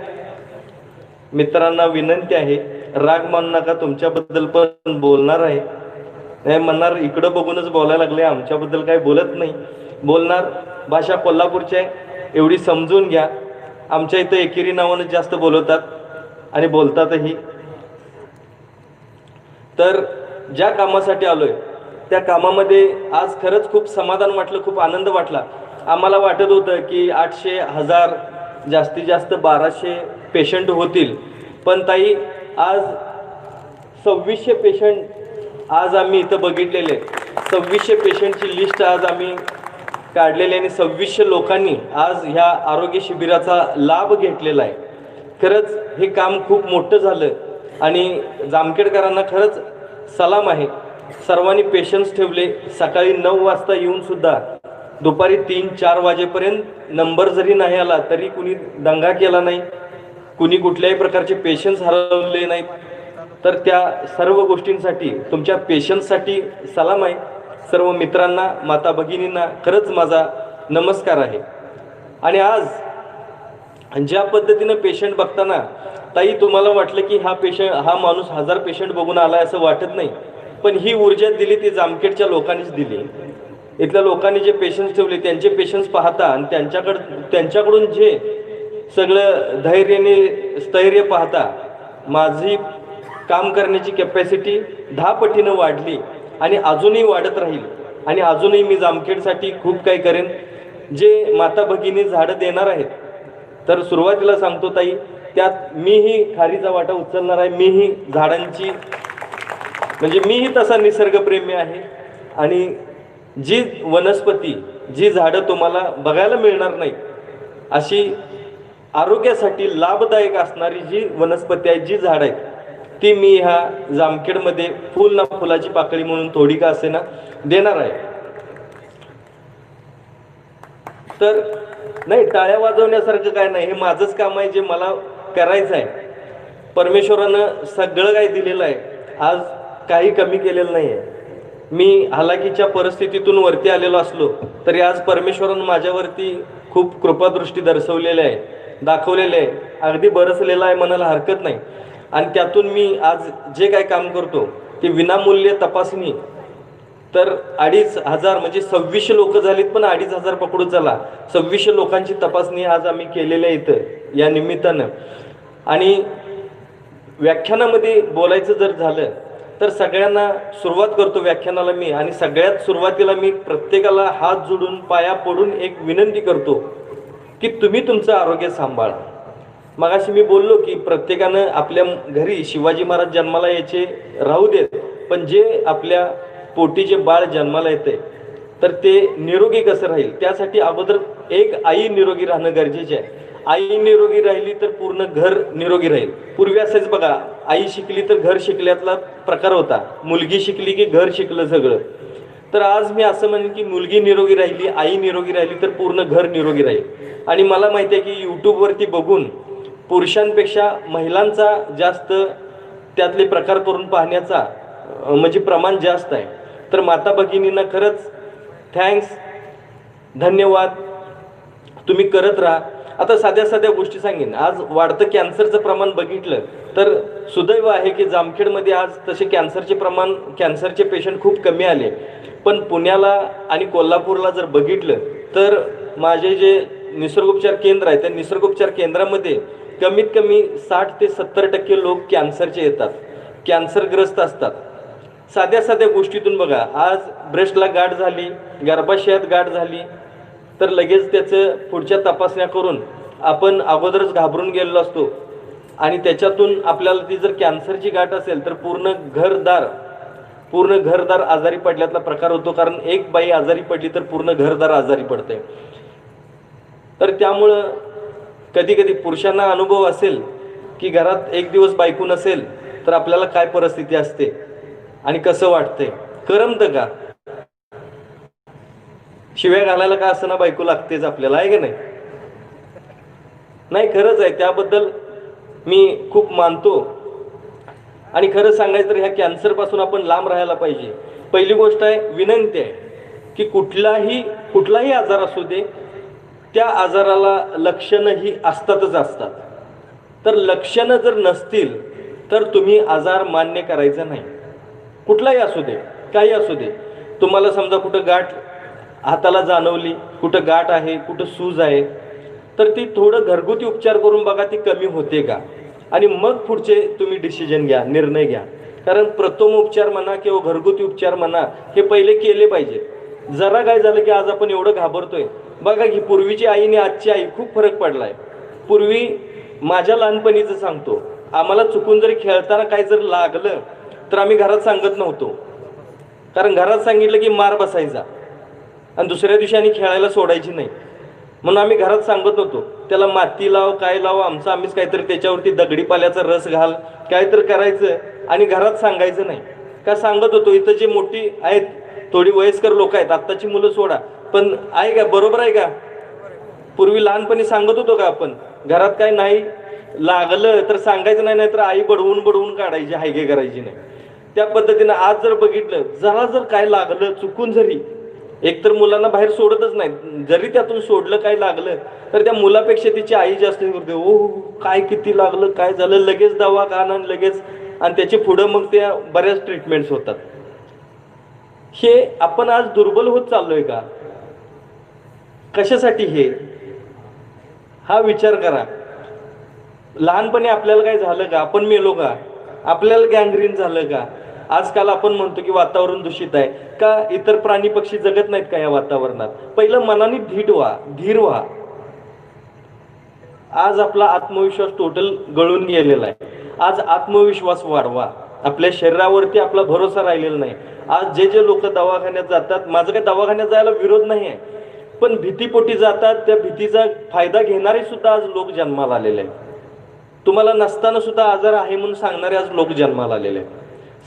मित्रांना विनंती आहे, राग मानू नका, तुमच्याबद्दल पण बोलणार आहे. नाही म्हणणार इकडं बघूनच बोलायला लागले, आमच्याबद्दल काही बोलत नाही. बोलणार, भाषा कोल्हापूरची आहे, एवढी समजून घ्या. आमच्या इथं एकेरी नावानं जास्त बोलवतात आणि बोलतातही. तर ज्या कामासाठी आलोय त्या कामामध्ये आज खरंच खूप समाधान वाटलं, खूप आनंद वाटला. आम्हाला वाटत होतं की 800, 1000, जास्तीत जास्त 1200 पेशंट होतील, पण ताई आज 2600 पेशंट आज आम्ही इथं बघितलेले. 2600 पेशंटची लिस्ट आज आम्ही काढलेली आणि 2600 लोकांनी आज ह्या आरोग्य शिबिराचा लाभ घेतलेला आहे. खरंच हे काम खूप मोठं झालं आणि जामखेडकरांना खरंच सलाम आहे. सर्वांनी पेशन्स ठेवले. सकाळी 9 वाजता येऊन सुद्धा दुपारी 3-4 वाजेपर्यंत नंबर जरी नाही आला तरी कुणी दंगा केला नाही, कुणी कुठल्याही प्रकारचे पेशन्स हरवले नाहीत. तर त्या सर्व गोष्टींसाठी, तुमच्या पेशन्ससाठी सलाम आहे. सर्व मित्रांना, माता भगिनींना खरंच माझा नमस्कार आहे. आणि आज ज्या पद्धतीनं पेशंट बघताना ताई तुम्हाला वाटलं की हा माणूस 1000 पेशंट बघून आलाय असं वाटत नाही, पण ही ऊर्जा दिली ती जामखेडच्या लोकांनीच दिली. इथल्या लोकांनी जे पेशंट्स ठेवले त्यांचे पेशंट्स पाहता आणि त्यांच्याकडून जे सगळं स्थैर्य पाहता माझी काम करण्याची कॅपॅसिटी 10 पटीनं वाढली आणि अजूनही वाढत राहील. आणि अजूनही मी जामखेडसाठी खूप काही करेन. जे माता भगिनी झाडं देणार आहेत, तर सुरुवातीला सांगतो ताई, त्यात मीही खारीचा वाटा उचलणार आहे. मीही झाडांची म्हणजे मीही तसा निसर्गप्रेमी आहे. आणि जी वनस्पती, जी झाडं तुम्हाला बघायला मिळणार नाही, अशी आरोग्यासाठी लाभदायक असणारी जी वनस्पती आहे, जी झाड आहेत, ती मी ह्या जामखेडमध्ये फुल ना फुलाची पाकळी म्हणून थोडी का असेना देणार आहे. तर नाही, टाळ्या वाजवण्यासारखं काय नाही, हे माझंच काम आहे, जे मला करायचं आहे. परमेश्वरानं सगळं काही दिलेलं आहे, आज काही कमी केलेलं नाही आहे. मी हालाकीच्या परिस्थितीतून वरती आलेलो असलो तरी आज परमेश्वरानं माझ्यावरती खूप कृपादृष्टी दर्शवलेली आहे, दाखवलेले आहे, अगदी बरसलेला आहे म्हणायला हरकत नाही. आणि त्यातून मी आज जे काय काम करतो ते विनामूल्य तपासणी, तर 2,500 म्हणजे 2600 लोक झालीत, पण 2,500 पकडू चला, 2600 लोकांची तपासणी आज आम्ही केलेल्या इथं या निमित्तानं. आणि व्याख्यानामध्ये बोलायचं जर झालं तर सगळ्यांना सुरुवात करतो व्याख्यानाला मी, आणि सगळ्यात सुरुवातीला मी प्रत्येकाला हात जोडून पाया पडून एक विनंती करतो की तुम्ही तुमचं आरोग्य सांभाळा. मगाशी मी बोललो की प्रत्येकानं आपल्या घरी शिवाजी महाराज जन्माला यायचे राहू देत, पण जे आपल्या पोटी जे बाळ जन्माला येते तर ते निरोगी कसं राहील, त्यासाठी अगोदर एक आई निरोगी राहणं गरजेचे आहे. आई निरोगी राहिली तर पूर्ण घर निरोगी राहील. पूर्वी असेच बघा, आई शिकली तर घर शिकल्यातला प्रकार होता, मुलगी शिकली की घर शिकलं सगळं. तर आज मी असं म्हणेन की मुलगी निरोगी राहिली, आई निरोगी राहिली तर पूर्ण घर निरोगी राहील. आणि मला माहिती आहे की यूट्यूबवरती बघून पुरुषांपेक्षा महिलांचा जास्त त्यातले प्रकार करून पाहण्याचा म्हणजे प्रमाण जास्त आहे. तर माता भगिनींना खरंच थँक्स, धन्यवाद, तुम्ही करत राहा. आता साध्या साध्या गोष्टी सांगेन. आज वाढतं कॅन्सरचं प्रमाण बघितलं तर सुदैव आहे की जामखेडमध्ये आज तसे कॅन्सरचे पेशंट खूप कमी आले. पण पुण्याला आणि कोल्हापूरला जर बघितलं तर माझे जे निसर्गोपचार केंद्र आहे त्या निसर्गोपचार केंद्रामध्ये कमीत कमी 60 ते 70% लोक कॅन्सरचे येतात, कॅन्सरग्रस्त असतात. साध्या साध्या गोष्टीतून बघा, आज ब्रेस्टला गाठ झाली, गर्भाशयात गाठ झाली तर लगेच त्याचं पुढच्या तपासण्या करून आपण अगोदरच घाबरून गेलेलो असतो. आणि त्याच्यातून आपल्याला ती जर कॅन्सरची गाठ असेल तर पूर्ण घरदार आजारी पडल्यातला प्रकार होतो. कारण एक बाई आजारी पडली तर पूर्ण घरदार आजारी पडते. तर त्यामुळं कधी कधी पुरुषांना अनुभव असेल की घरात एक दिवस बायको नसेल तर आपल्याला काय परिस्थिती असते आणि कसं वाटतंय, करमतं का? शिव्या घालायला का असं ना बायको लागतेच आपल्याला, आहे का नाही? नाही, खरंच आहे. त्याबद्दल मी खूप मानतो. आणि खरं सांगायचं तर ह्या कॅन्सरपासून आपण लांब राहायला पाहिजे. पहिली गोष्ट आहे, विनंती आहे की कुठलाही आजार असू दे, त्या आजाराला लक्षणंही असतात. तर लक्षणं जर नसतील तर तुम्ही आजार मान्य करायचं नाही. कुठलाही असू दे, काही असू दे. तुम्हाला समजा कुठं गाठ हाताला जाणवली, कुठं गाठ आहे, कुठं सूज आहे, तर ती थोडं घरगुती उपचार करून बघा ती कमी होते का, आणि मग पुढचे तुम्ही डिसिजन घ्या, निर्णय घ्या. कारण प्रथमोपचार म्हणा किंवा घरगुती उपचार म्हणा हे पहिले केले पाहिजे. जरा काय झालं की आज आपण एवढं घाबरतोय. बघा की पूर्वीची आई आणि आजची आई खूप फरक पडलाय. पूर्वी माझ्या लहानपणीचं सांगतो, आम्हाला चुकून जरी खेळताना काय जर लागलं तर आम्ही घरात सांगत नव्हतो, कारण घरात सांगितलं की मार बसायचा आणि दुसऱ्या दिवशी आणि खेळायला सोडायची नाही. म्हणून आम्ही घरात सांगत होतो, त्याला माती लाव, काय लाव, आम्हीच काहीतरी त्याच्यावरती दगडी पाल्याचा रस घाल, काहीतरी करायचं आणि घरात सांगायचं नाही. का सांगत होतो, इथं जे मोठी आहेत थोडी वयस्कर लोक आहेत, आत्ताची मुलं सोडा, पण आहे का, बरोबर आहे का? पूर्वी लहानपणी सांगत होतो का आपण, घरात काय नाही लागलं तर सांगायचं नाही, नाहीतर आई बडवून काढायची, हायगे करायची नाही. त्या पद्धतीनं आज जर बघितलं, जर काय लागलं चुकून, जरी एकतर मुलांना बाहेर सोडतच नाही, जरी त्यातून सोडलं काय लागलं तर त्या मुलापेक्षा तिची आई जास्त करते. ओ काय किती लागलं, काय झालं, लगेच दवाखाना, लगेच, आणि त्याचे पुढं मग त्या बऱ्याच ट्रीटमेंट्स होतात. हे आपण आज दुर्बल होत चाललोय का? कशासाठी हे? हा विचार करा. लहानपणी आपल्याला काय झालं का? आपण मेलो का? आपल्याला गँग्रीन झालं का? आजकाल आपण म्हणतो की वातावरण दूषित आहे का, इतर प्राणी पक्षी जगत नाहीत का या वातावरणात? पहिलं मनाने धीर व्हा. आज आपला आत्मविश्वास टोटल गळून गेलेला आहे. आज आत्मविश्वास वाढवा. आपल्या शरीरावरती आपला भरोसा राहिलेला नाही. आज जे लोक दवाखान्यात जातात, माझं काही दवाखान्यात जायला विरोध नाही आहे, पण भीतीपोटी जातात. त्या भीतीचा फायदा घेणारे सुद्धा आज लोक जन्माला आलेले आहेत. तुम्हाला नसताना सुद्धा आजार आहे म्हणून सांगणारे आज लोक जन्माला आलेले आहेत.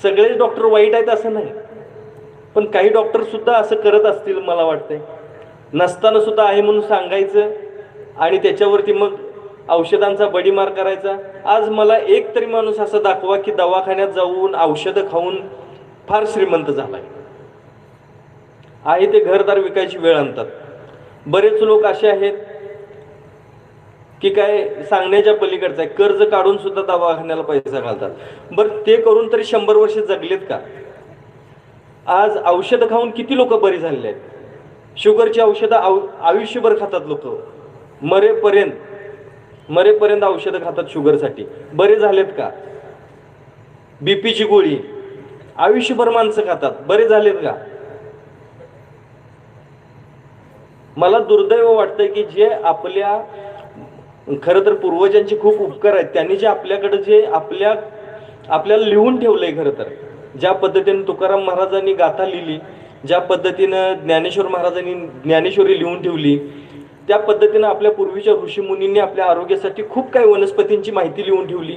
सगळेच डॉक्टर वाईट आहेत असं नाही, पण काही डॉक्टर सुद्धा असं करत असतील मला वाटतंय. नसताना सुद्धा आहे म्हणून सांगायचं आणि त्याच्यावरती मग औषधांचा बडीमार करायचा. आज मला एक तरी माणूस असा दाखवा की दवाखान्यात जाऊन औषधं खाऊन फार श्रीमंत झालाय. आहे ते घरदार विकायची वेळ आणतात. बरेच लोक असे आहेत की काय सांगण्याच्या पलीकडचं आहे, कर्ज काढून सुद्धा दवाखान्याला पैसा घालतात. बरं, ते करून तरी 100 वर्ष जगलेत का? आज औषधं खाऊन किती लोक बरी झालेले आहेत? शुगरची औषधं आयुष्यभर खातात लोक, मरेपर्यंत औषधं खातात शुगरसाठी. बरे झालेत का? बीपीची गोळी आयुष्यभर माणसं खातात, बरे झालेत का? मला दुर्दैव वाटतंय की जे आपल्या खरं तर पूर्वजांचे खूप उपकार आहेत, त्यांनी जे आपल्याकडे जे आपल्याला लिहून ठेवलंय, खरं तर ज्या पद्धतीने तुकाराम महाराजांनी गाथा लिहिली, ज्या पद्धतीनं ज्ञानेश्वर महाराजांनी ज्ञानेश्वरी लिहून ठेवली, त्या पद्धतीनं आपल्या पूर्वीच्या ऋषीमुनींनी आपल्या आरोग्यासाठी खूप काही वनस्पतींची माहिती लिहून ठेवली.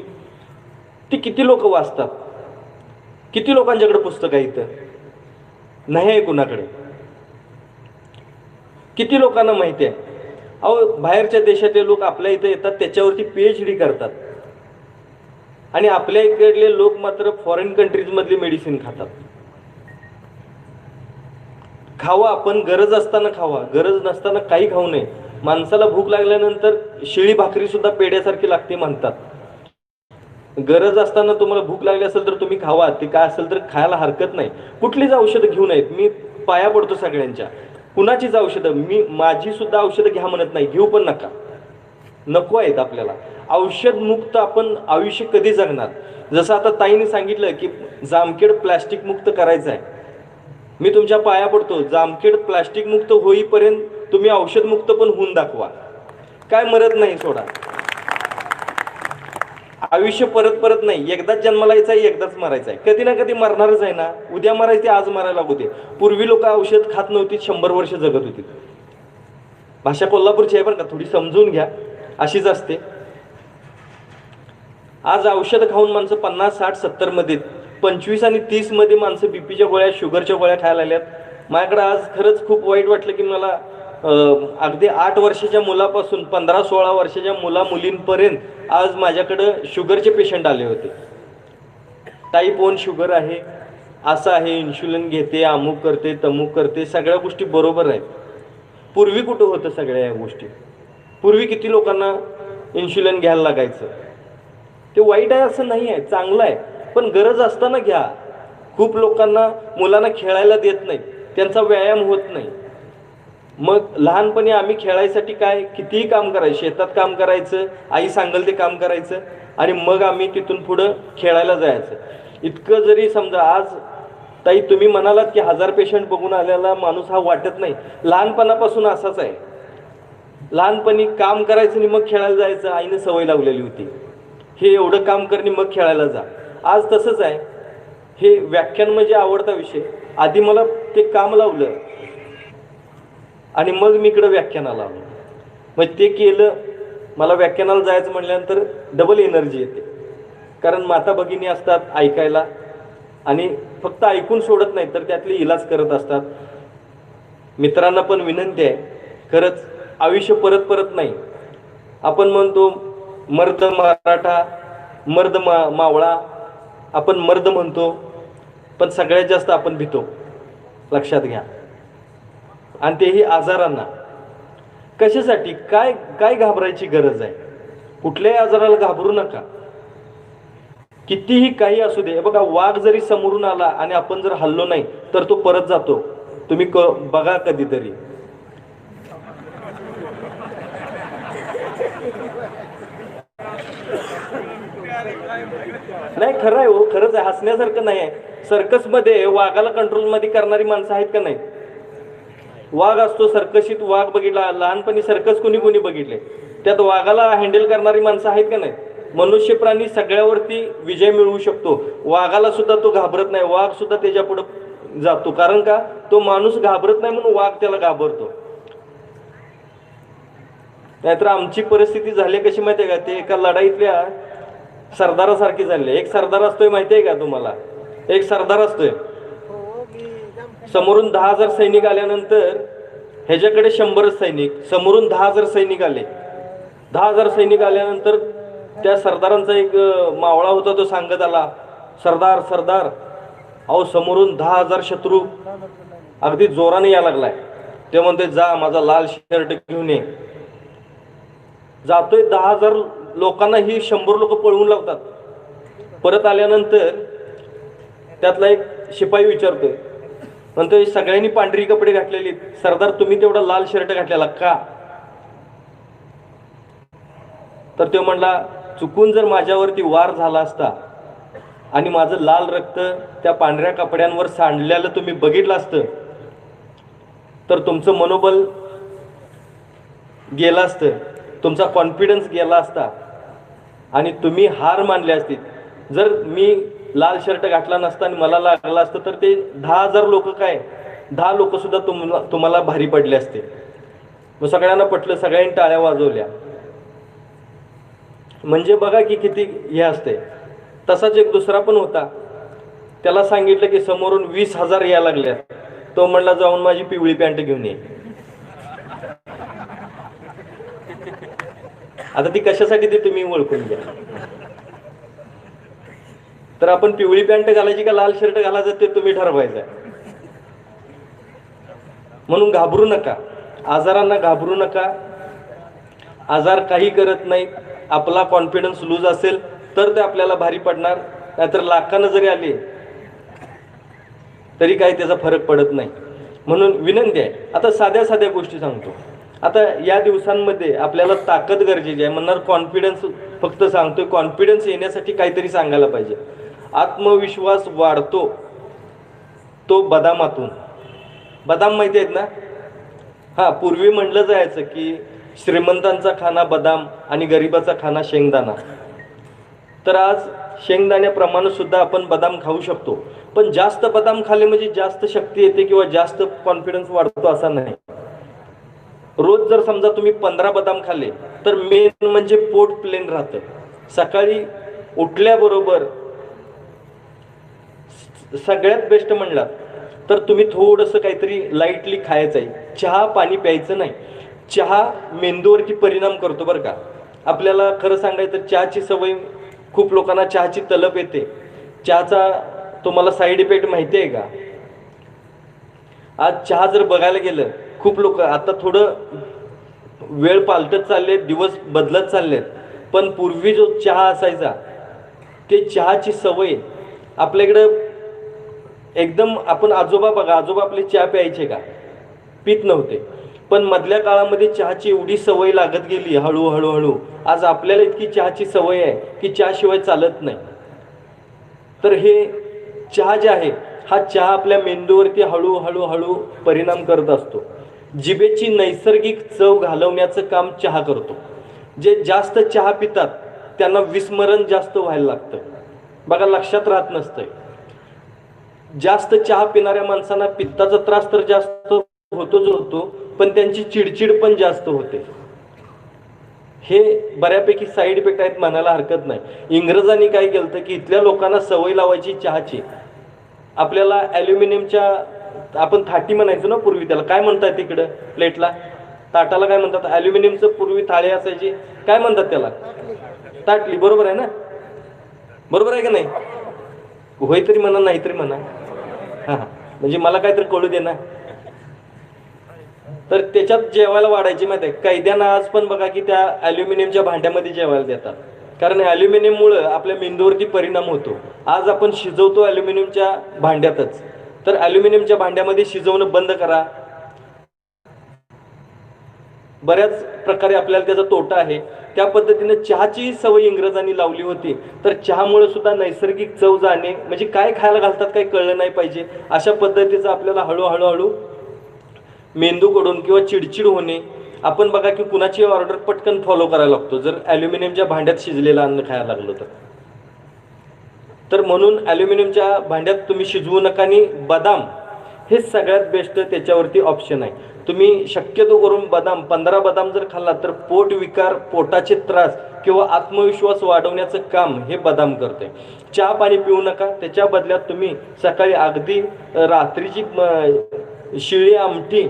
ती किती लोक वाचतात? किती लोकांच्याकडे पुस्तक आहे? इथं नाही आहे कुणाकडे? किती लोकांना माहिती आहे? अहो, बाहेरच्या देशातले लोक आपल्या इथं येतात, त्याच्यावरती PhD करतात, आणि आपल्या इकडले लोक मात्र फॉरेन कंट्रीज मधली मेडिसिन खातात. खावा, पण गरज असताना खावा, गरज नसताना काही खाऊ नये. माणसाला भूक लागल्यानंतर शिळी भाकरी सुद्धा पेड्यासारखी लागते म्हणतात. गरज असताना तुम्हाला भूक लागली असेल तर तुम्ही खावा, ते काय असेल तर खायला हरकत नाही. कुठलीच औषधं घेऊ नयेत. मी पाया पडतो सगळ्यांच्या. कुणाचीच औषधं, मी माझी सुद्धा औषधं घ्या म्हणत नाही, घेऊ पण नका, नको आहेत आपल्याला. औषध मुक्त आपण आयुष्य कधी जगणार? जसं आता ताईने सांगितलं की जामखेड प्लास्टिक मुक्त करायचं आहे. मी तुमच्या पाया पडतो, जामखेड प्लास्टिक मुक्त होईपर्यंत तुम्ही औषध मुक्त पण होऊन दाखवा. काय मरत नाही, सोडा. आयुष्य परत नाही. एकदाच जन्माला यायचं आहे, एकदाच मरायचं आहे. कधी ना कधी मरणारच आहे ना. उद्या मरायचे, आज मरायला लागू दे. पूर्वी लोक औषध खात नव्हती, 100 वर्ष जगत होती. भाषा कोल्हापूरची आहे बरं का, थोडी समजून घ्या, अशीच असते. आज औषध खाऊन माणसं 50, 60, 70 मध्ये, 25 आणि 30 मध्ये माणसं बीपीच्या गोळ्या, शुगरच्या गोळ्या खायला लागल्यात. माझ्याकडे आज खरंच खूप वाईट वाटलं की मला अगदी 8 वर्षाच्या मुलापासून 15-16 वर्षाच्या मुलींपर्यंत आज माझ्याकडं शुगरचे पेशंट आले होते. टाईप 1 शुगर आहे, असं आहे, इन्शुलिन घेते, अमुक करते, तमुक करते, सगळ्या गोष्टी बरोबर आहेत. पूर्वी कुठं होतं सगळ्या या गोष्टी? पूर्वी किती लोकांना इन्शुलिन घ्यायला लागायचं. ते वाईट आहे असं नाही आहे, चांगलं आहे, पण गरज असताना घ्या. खूप लोकांना, मुलांना खेळायला देत नाही, त्यांचा व्यायाम होत नाही. मग लहानपणी आम्ही खेळायसाठी काय कितीही काम करायचं, शेतात काम करायचं, आई सांगेल ते काम करायचं, आणि मग आम्ही तिथून पुढं खेळायला जायचं. इतकं जरी समजा, आज ताई तुम्ही म्हणालात की 1000 पेशंट बघून आलेला माणूस हा वाटत नाही. लहानपणापासून असाच आहे. लहानपणी काम करायचं आणि मग खेळायला जायचं, आईने सवय लावलेली होती. हे एवढं काम करणे मग खेळायला जा. आज तसंच आहे. हे व्याख्यान म्हणजे आवडता विषय. आधी मला ते काम लावलं आणि मग मी इकडं व्याख्यानाला आलो. मग ते केलं, मला व्याख्यानाला जायचं म्हटल्यानंतर डबल एनर्जी येते. कारण माता भगिनी असतात ऐकायला, आणि फक्त ऐकून सोडत नाही तर त्यातले इलाज करत असतात. मित्रांना पण विनंती आहे, खरंच आयुष्य परत नाही. आपण म्हणतो मर्द मराठा, मर्द मावळा, आपण मर्द म्हणतो, पण सगळ्यात जास्त आपण भितो, लक्षात घ्या. आणि तेही आजारांना. कशासाठी? काय घाबरायची गरज आहे? कुठल्याही आजाराला घाबरू नका, कितीही काही असू दे. बघा, वाघ जरी समोरून आला आणि आपण जर हल्लो नाही तर तो परत जातो. तुम्ही बघा कधीतरी. नाही खरं आहे हो, खरंच आहे, हसण्यासारखं नाही आहे. सर्कसमध्ये वाघाला कंट्रोलमध्ये करणारी माणसं आहेत का नाही? वाघ असतो सर्कशीत, वाघ बघितला लहानपणी, सर्कस कुणी कुणी बघितले, त्यात वाघाला हँडल करणारी माणसं आहेत का नाही? मनुष्य प्राणी सगळ्यावरती विजय मिळवू शकतो, वाघाला सुद्धा तो घाबरत नाही, वाघ सुद्धा त्याच्या पुढे जातो. कारण का? तो माणूस घाबरत नाही म्हणून वाघ त्याला घाबरतो. नाहीतर आमची परिस्थिती झाली कशी माहितीये का? ते एका लढाईतल्या सरदारासारखी झाली. एक सरदार असतोय माहितीये का तुम्हाला? एक सरदार असतोय, समोरून 10,000 सैनिक आल्यानंतर ह्याच्याकडे 100 सैनिक, समोरून 10,000 सैनिक आले. 10,000 सैनिक आल्यानंतर त्या सरदारांचा एक मावळा होता, तो सांगत आला, सरदार सरदार, अहो समोरून 10,000 शत्रू अगदी जोराने यायला लागलाय. ते म्हणते, जा माझा लाल शर्ट घेऊन ये. जातोय, 10,000 लोकांना ही 100 लोक पळवून लावतात. परत आल्यानंतर त्यातला एक शिपाई विचारतोय, म्हणतोय सगळ्यांनी पांढरी कपडे घातलेली, सरदार तुम्ही तेवढा लाल शर्ट घातलेला का? तर तो म्हणला, चुकून जर माझ्यावरती वार झाला असता आणि माझं लाल रक्त त्या पांढऱ्या कपड्यांवर सांडलेलं तुम्ही बघितलं असतं तर तुमचं मनोबल गेलं असतं, तुमचा कॉन्फिडन्स गेला असता आणि तुम्ही हार मानली असती. जर मी लाल शर्ट घातला नसता आणि मला लागला असतं तर ते 10,000 लोक काय, 10 लोक सुद्धा तुम्हाला भारी पडले असते. मग सगळ्यांना पटलं, सगळ्यांनी टाळ्या वाजवल्या. म्हणजे बघा की किती हे असते. तसाच एक दुसरा पण होता, त्याला सांगितलं की समोरून 20,000 यायला लागल्या. तो म्हणला, जाऊन माझी पिवळी पॅन्ट घेऊन ये. आता ती कशासाठी ते तुम्ही ओळखून घ्या. तर आपण पिवळी पॅन्ट घालायची का लाल शर्ट घालायचं ते तुम्ही ठरवायचं. म्हणून घाबरू नका, आजारांना घाबरू नका. आजार काही करत नाही. आपला कॉन्फिडन्स लूज असेल तर ते आपल्याला भारी पडणार, नाहीतर लाखानं जरी आले तरी काही त्याचा फरक पडत नाही. म्हणून विनंती आहे. आता साध्या साध्या गोष्टी सांगतो. आता या दिवसांमध्ये आपल्याला ताकद गरजेची आहे. म्हणणार कॉन्फिडन्स फक्त सांगतोय, कॉन्फिडन्स येण्यासाठी काहीतरी सांगायला पाहिजे. आत्मविश्वास वाढतो तो बदामातून. बदाम माहिती आहेत ना? हा, पूर्वी म्हणलं जायचं की श्रीमंतांचा खाना बदाम आणि गरिबाचा खाना शेंगदाणा. तर आज शेंगदाण्याप्रमाणे सुद्धा आपण बदाम खाऊ शकतो, पण जास्त बदाम खाल्ले म्हणजे जास्त शक्ती येते किंवा जास्त कॉन्फिडन्स वाढतो असा नाही. रोज जर समजा तुम्ही 15 बदाम खाल्ले तर मेन म्हणजे पोट प्लेन राहतं. सकाळी उठल्याबरोबर सगळ्यात बेस्ट म्हणला तर तुम्ही थोडंसं काहीतरी लाईटली खायचं आहे. चहा पाणी प्यायचं नाही. चहा मेंदूवरती परिणाम करतो बरं का. आपल्याला खरं सांगायचं, चहाची सवय, खूप लोकांना चहाची तलप येते. चहाचा तुम्हाला साईड इफेक्ट माहिती आहे का? आज चहा जर बघायला गेलं, खूप लोक आता थोडं वेळ पालटत चालले, दिवस बदलत चाललेत, पण पूर्वी जो चहा असायचा ते चहाची सवय आपल्याकडं एकदम, आपण आजोबा बघा, आजोबा आपले चहा प्यायचे का? पित नव्हते. पण मधल्या काळामध्ये चहाची एवढी सवय लागत गेली हळूहळू. आज आपल्याला इतकी चहाची सवय आहे की चहाशिवाय चालत नाही. तर हे चहा जे आहे, हा चहा आपल्या मेंदूवरती हळूहळू परिणाम करत असतो. जिभेची नैसर्गिक चव घालवण्याचं काम चहा करतो. जे जास्त चहा पितात त्यांना विस्मरण जास्त व्हायला लागतं. बघा, लक्षात राहत नसतंय. जास्त चहा पिणाऱ्या माणसांना पित्ताचा त्रास तर जास्त होतोच होतो, पण त्यांची चिडचिड पण जास्त होते. हे बऱ्यापैकी साईड इफेक्ट आहेत, म्हणायला हरकत नाही. इंग्रजांनी काय केलं की इथल्या लोकांना सवय लावायची चहाची. आपल्याला ॲल्युमिनियमच्या, आपण थाटी म्हणायचो ना पूर्वी, त्याला काय म्हणतात तिकडं प्लेटला, ताटाला काय म्हणतात? ॲल्युमिनियमचं पूर्वी थाळी असायची, काय म्हणतात त्याला? ताटली. बरोबर आहे ना? बरोबर आहे का नाही? होय तरी म्हणा, नाही तरी म्हणा. हां, म्हणजे मला काहीतरी कळू दे ना. तर त्याच्यात जेवायला वाढायची माहिती आहे. कैद्यांना आज पण बघा की त्या ॲल्युमिनियमच्या भांड्यामध्ये जेवायला देतात, कारण ॲल्युमिनियममुळं आपल्या मेंदूवरती परिणाम होतो. आज आपण शिजवतो ॲल्युमिनियमच्या भांड्यातच, तर ॲल्युमिनियमच्या भांड्यामध्ये शिजवणं बंद करा. बऱ्याच प्रकारे आपल्याला त्याचा तोटा आहे. त्या पद्धतीने चहाची सवय इंग्रजांनी लावली होती, तर चहामुळे सुद्धा नैसर्गिक चव जाणे, म्हणजे काय खायला घालतात काही कळलं नाही पाहिजे अशा पद्धतीचं आपल्याला हळूहळू मेंदूकडून किंवा चिडचिड होणे. आपण बघा की कुणाची ऑर्डर पटकन फॉलो करायला लागतो जर ॲल्युमिनियमच्या भांड्यात शिजलेलं अन्न खायला लागलं तर म्हणून ॲल्युमिनियमच्या भांड्यात तुम्ही शिजवू नका. आणि बदाम हे सगळ्यात बेस्ट त्याच्यावरती ऑप्शन आहे. तुम्ही शक्यतो करून बदाम 15 बदाम जर खाल्ला तर पोट विकार, पोटाचे त्रास किंवा आत्मविश्वास वाढवण्याचं काम हे बदाम करते. चहा पाणी पिऊ नका, त्याच्या बदल्यात तुम्ही सकाळी अगदी रात्रीची शिळी आमटी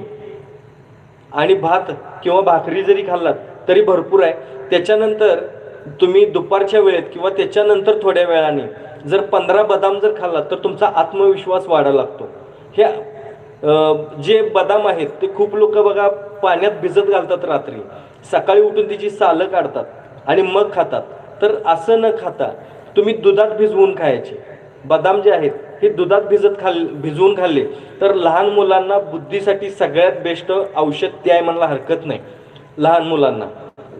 आणि भात किंवा भाकरी जरी खाल्लात तरी भरपूर आहे. त्याच्यानंतर तुम्ही दुपारच्या वेळेत किंवा त्याच्यानंतर थोड्या वेळाने जर 15 बदाम जर खाल्लात तर तुमचा आत्मविश्वास वाढायला लागतो. हे जे बदाम आहेत ते खूप लोक बघा पाण्यात भिजत घालतात रात्री, सकाळी उठून तिची सालं काढतात आणि मग खातात. तर असं न खाता तुम्ही दुधात भिजवून खायचे. बदाम जे आहेत हे दुधात भिजवून खाल्ले तर लहान मुलांना बुद्धीसाठी सगळ्यात बेस्ट औषध ते आहे म्हणायला हरकत नाही. लहान मुलांना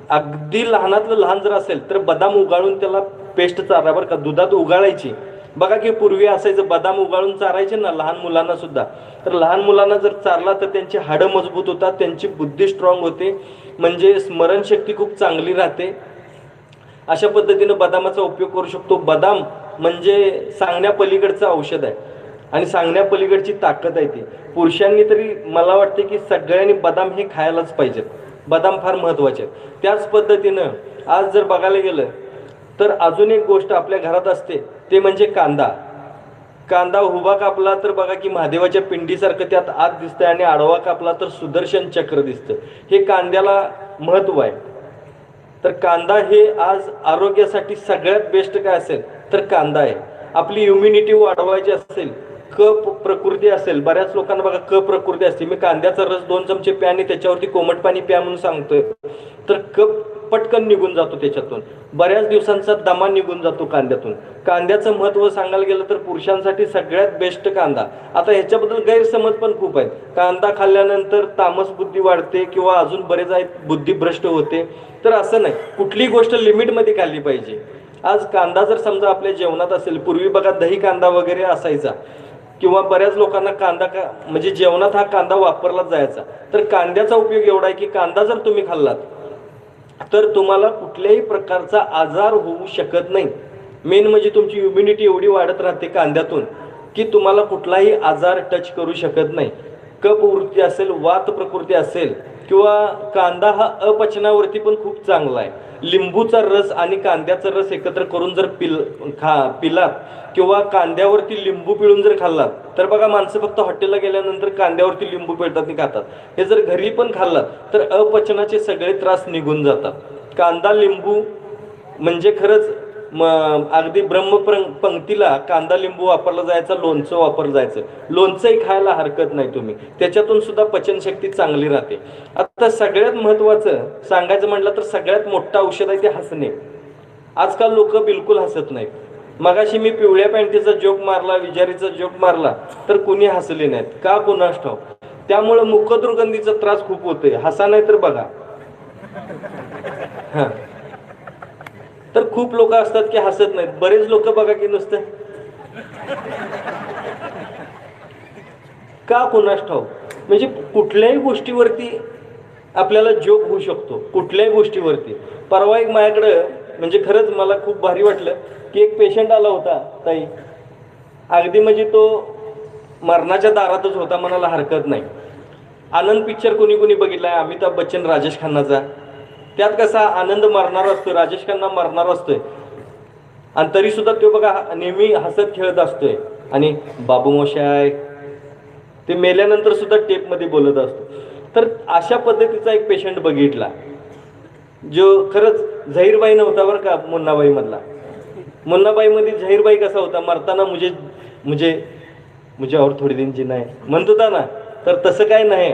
अगदी लहानातलं लहान जर असेल तर बदाम उगाळून त्याला पेस्ट चारा बरं का, दुधात उगाळायची. बघा की पूर्वी असायचं बदाम उगाळून चारायचे ना लहान मुलांना सुद्धा, तर लहान मुलांना जर चारला तर त्यांची हाडं मजबूत होतात, त्यांची बुद्धी स्ट्रॉंग होते, म्हणजे स्मरणशक्ती खूप चांगली राहते. अशा पद्धतीनं बदामाचा उपयोग करू शकतो. बदाम म्हणजे सांगण्यापलीकडचं औषध आहे आणि सांगण्यापलीकडची ताकद आहे. ती पुरुषांनी तरी मला वाटते की सगळ्यांनी बदाम हे खायलाच पाहिजेत. बदाम फार महत्त्वाचे आहेत. त्याच पद्धतीनं आज जर बघायला गेलं तर अजून एक गोष्ट आपल्या घरात असते ते म्हणजे कांदा. कांदा उभा कापला तर बघा की महादेवाच्या पिंडीसारखं त्यात आत दिसतंय आणि आडवा कापला तर सुदर्शन चक्र दिसतं. हे कांद्याला महत्त्व आहे. तर कांदा हे आज आरोग्यासाठी सगळ्यात बेस्ट काय असेल तर कांदा आहे. आपली इम्युनिटी वाढवायची असेल, क प्रकृती असेल, बऱ्याच लोकांना बघा क प्रकृती असते, मी कांद्याचा रस 2 चमचे प्या आणि त्याच्यावरती कोमट पाणी प्या म्हणून सांगतोय तर कप पटकन निघून जातो त्याच्यातून, बऱ्याच दिवसांचा दमा निघून जातो कांद्यातून. कांद्याचं महत्त्व सांगायला गेलं तर पुरुषांसाठी सगळ्यात बेस्ट कांदा. आता ह्याच्याबद्दल गैरसमज पण खूप आहेत. कांदा खाल्ल्यानंतर तामस बुद्धी वाढते किंवा अजून बरेच आहेत बुद्धिभ्रष्ट होते. तर असं नाही, कुठली गोष्ट लिमिटमध्ये खाल्ली पाहिजे. आज कांदा जर समजा आपल्या जेवणात असेल, पूर्वी बघा दही कांदा वगैरे असायचा किंवा बऱ्याच लोकांना कांदा म्हणजे जेवणात हा कांदा वापरलाच जायचा. तर कांद्याचा उपयोग एवढा आहे की कांदा जर तुम्ही खाल्लात तर तुम्हाला कुठल्याही प्रकारचा आजार होऊ शकत नाही. मेन म्हणजे तुमची इम्युनिटी एवढी वाढत राहते कांद्यातून की तुम्हाला कुठलाही आजार टच करू शकत नाही. कफ वृत्ती असेल, वात प्रकृती असेल किंवा कांदा हा अपचनावरती पण खूप चांगला आहे. लिंबूचा रस आणि कांद्याचा रस एकत्र करून जर पिलात किंवा कांद्यावरती लिंबू पिळून जर खाल्लात तर बघा माणसं फक्त हॉटेलला गेल्यानंतर कांद्यावरती लिंबू पिळतात आणि खातात. हे जर घरी पण खाल्लात तर अपचनाचे सगळे त्रास निघून जातात. कांदा लिंबू म्हणजे खरंच अगदी ब्रह्मपंक्तीला कांदा लिंबू वापरला जायचा, लोणचं वापरलं जायचं. लोणचंही खायला हरकत नाही तुम्ही, त्याच्यातून सुद्धा पचनशक्ती चांगली राहते. आता सगळ्यात महत्त्वाचं सांगायचं म्हटलं तर सगळ्यात मोठं औषध आहे ते हसणे. आजकाल लोक बिलकुल हसत नाहीत. मगाशी मी पिवळ्या पॅन्टीचा जोक मारला, विजारीचा जोक मारला तर कुणी हसले नाहीत. का कुणास ठाऊक. त्यामुळे मुखदुर्गंधीचा त्रास खूप होतोय. हसा नाही तर बघा. हा, तर खूप लोक असतात की हसत नाहीत. बरेच लोक बघा की नुसतं का कुणास ठाऊक. म्हणजे कुठल्याही गोष्टीवरती आपल्याला जोक होऊ शकतो, कुठल्याही गोष्टीवरती. परवा एक माझ्याकडं म्हणजे खरंच मला खूप भारी वाटलं की एक पेशंट आला होता ताई, अगदी म्हणजे तो मरणाच्या दारातच होता म्हणायला हरकत नाही. आनंद पिक्चर कोणी कोणी बघितलाय, अमिताभ बच्चन राजेश खन्नाचा. त्यात कसा आनंद मरणार असतोय, राजेश खन्ना मरणार असतोय आणि तरी सुद्धा तो बघा नेहमी हसत खेळत असतोय आणि बाबू मोशाय ते मेल्यानंतर सुद्धा टेपमध्ये बोलत असतो. तर अशा पद्धतीचा एक पेशंट बघितला जो खरंच झहीरबाई नव्हता बरं का मुन्नाबाई मधला. मुन्नाबाई मध्ये झहीरबाई कसा होता, मरताना मुझे मुझे मुझे और थोडी दिन जीना है म्हणत होता ना, तर तसं काय नाही.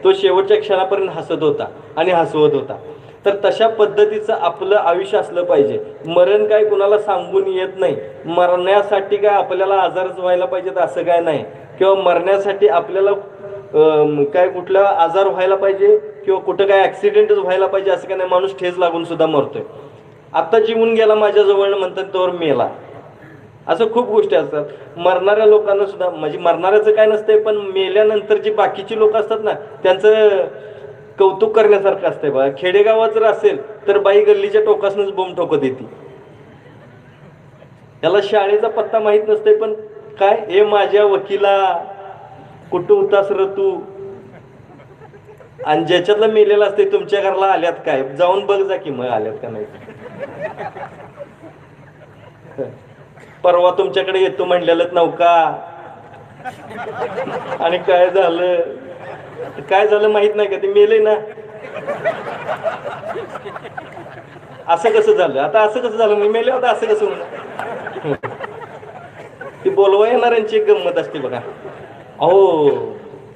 तो शेवटच्या क्षणापर्यंत हसत होता आणि हसवत होता. तर तशा पद्धतीचं आपलं आयुष्य असलं पाहिजे. मरण काय कुणाला सांगून येत नाही. मरण्यासाठी काय आपल्याला आजारच व्हायला पाहिजेत असं काय नाही, किंवा मरण्यासाठी आपल्याला काय कुठला आजार व्हायला पाहिजे किंवा कुठं काय ऍक्सिडेंटच व्हायला पाहिजे असं काय नाही, माणूस ठेच लागून सुद्धा मरतोय. आता जीवन गेला माझ्याजवळ म्हणतात तोवर मेला, असं खूप गोष्टी असतात. मरणाऱ्या लोकांना सुद्धा म्हणजे मरणाऱ्याचं काय नसतंय, पण मेल्यानंतर जी बाकीची लोक असतात ना त्यांचं कौतुक करण्यासारखं असतंय बघा. खेडेगावात जर असेल तर बाई गल्लीच्या टोकासनच बोंब ठोकत येते, त्याला शाळेचा पत्ता माहित नसतंय, पण काय हे माझ्या वकिला कुठं होतास र तू, आणि ज्याच्यातला मेलेला असते तुमच्या घरला आल्यात काय, जाऊन बघ जा की मग आल्यात का नाही. परवा तुमच्याकडे येतो म्हणलेलं नौका, आणि काय झालं माहित नाही का, ते मेले ना. असं कसं झालं, आता असं कसं झालं, मी मेले होता असं कसं होणार. ती बोलवा येणाऱ्यांची एक गंमत असते बघा. अहो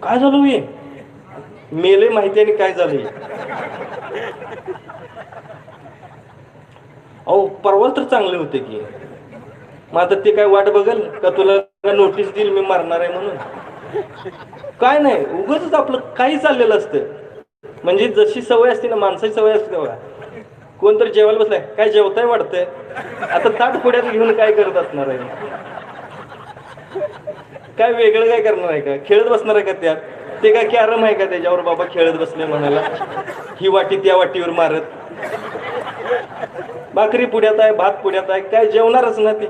काय झालं हे, मेले माहिती आणि काय झालं. अहो परवा तर चांगले होते की, मग आता ते काय वाट बघल का तुला नोटीस देईल मी मरणार आहे म्हणून. काय नाही, उगाच आपलं काही चाललेलं असतं. म्हणजे जशी सवय असते ना, माणसाची सवय असते बघा. कोणतरी जेवायला बसलाय, काय जेवताय वाटतंय, आता ताट पुढ्यात घेऊन काय करत असणार आहे, काय वेगळं काय करणार आहे का, खेळत बसणार आहे का त्यात, ते काय कॅरम आहे का त्याच्यावर बाबा खेळत बसले म्हणायला, ही वाटी त्या वाटीवर मारत, भाकरी पुढ्यात आहे भात पुढ्यात आहे, काय जेवणारच ना ते.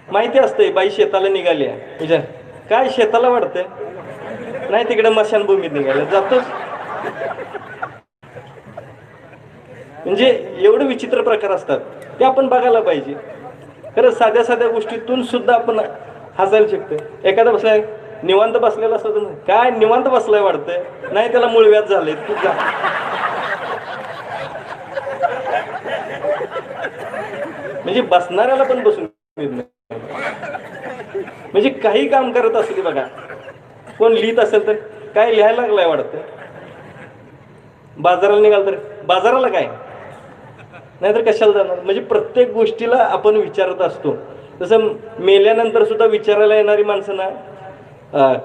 माहिती असतंय बाई शेताला निघाली आहे, काय शेताला वाटतंय, नाही तिकडे मशानभूमीत निघाल्या जातोच. म्हणजे एवढे विचित्र प्रकार असतात, ते आपण बघायला पाहिजे. खरं साध्या साध्या गोष्टीतून सुद्धा आपण हसायला शिकतोय. एखादा बसलाय निवांत बसलेला असतो, काय निवांत बसलाय वाटतंय, नाही त्याला मूळव्याध झालंय, तू जा. म्हणजे बसणाऱ्याला पण बसून म्हणजे काही काम करत असली बघा, कोण लिहित असेल तर काय लिहायला लागलाय वाटतं, बाजाराला निघाल तर बाजाराला काय, नाहीतर कशाला जाणार. म्हणजे प्रत्येक गोष्टीला आपण विचारत असतो. तसं मेल्यानंतर सुद्धा विचारायला येणारी माणसं ना,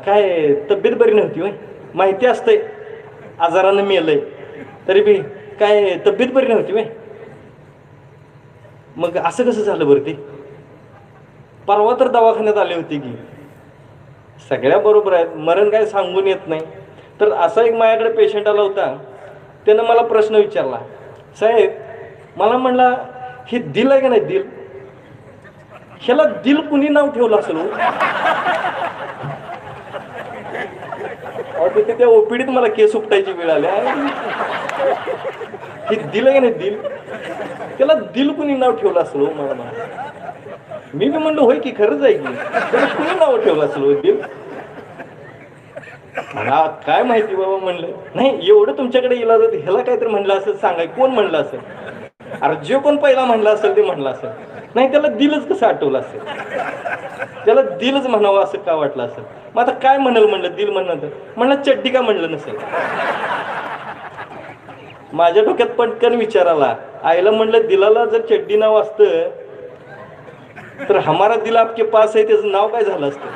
काय तब्येत बरी नव्हती होय, माहिती असतंय आजारानं मेलंय, तरी बी काय तब्येत बरी नव्हती होय, मग असं कसं झालं बरं. ते परवा तर दवाखान्यात आले होते की, सगळ्या बरोबर आहेत, मरण काय सांगून येत नाही. तर असा एक माझ्याकडे पेशंट आला होता, त्यानं मला प्रश्न विचारला, साहेब मला म्हणला हे दिल आहे का नाही, दिल, ह्याला दिल कुणी नाव ठेवलं असेल. तिथे त्या ओपीडीत मला केस उपटायची वेळ आली, हे दिल आहे का नाही दिल, त्याला दिल कुणी नाव ठेवलं असेल हो. मला मी म्हणलो होय की, खरंच आहे की, त्याला कुणी नाव ठेवलं असेल हो दिल. मला काय माहिती बाबा म्हणलं, नाही एवढं तुमच्याकडे इलाज होतं, ह्याला काहीतरी म्हणलं असेल, सांगाय कोण म्हणलं असेल. अरे जे कोण पहिला म्हणलं असेल ते म्हणलं असेल, नाही त्याला दिलच कसं आठवलं असेल, त्याला दिलच म्हणावं असं का वाटलं असेल. मग आता काय म्हणाल म्हणलं, दिल म्हणलं चड्डी का म्हणलं नसेल. माझ्या डोक्यात पटकन विचार आला, आईला म्हणलं दिलाला जर चड्डी नाव असतं तर हमारा दिल आपके पास आहे त्याचं नाव काय झालं असतं.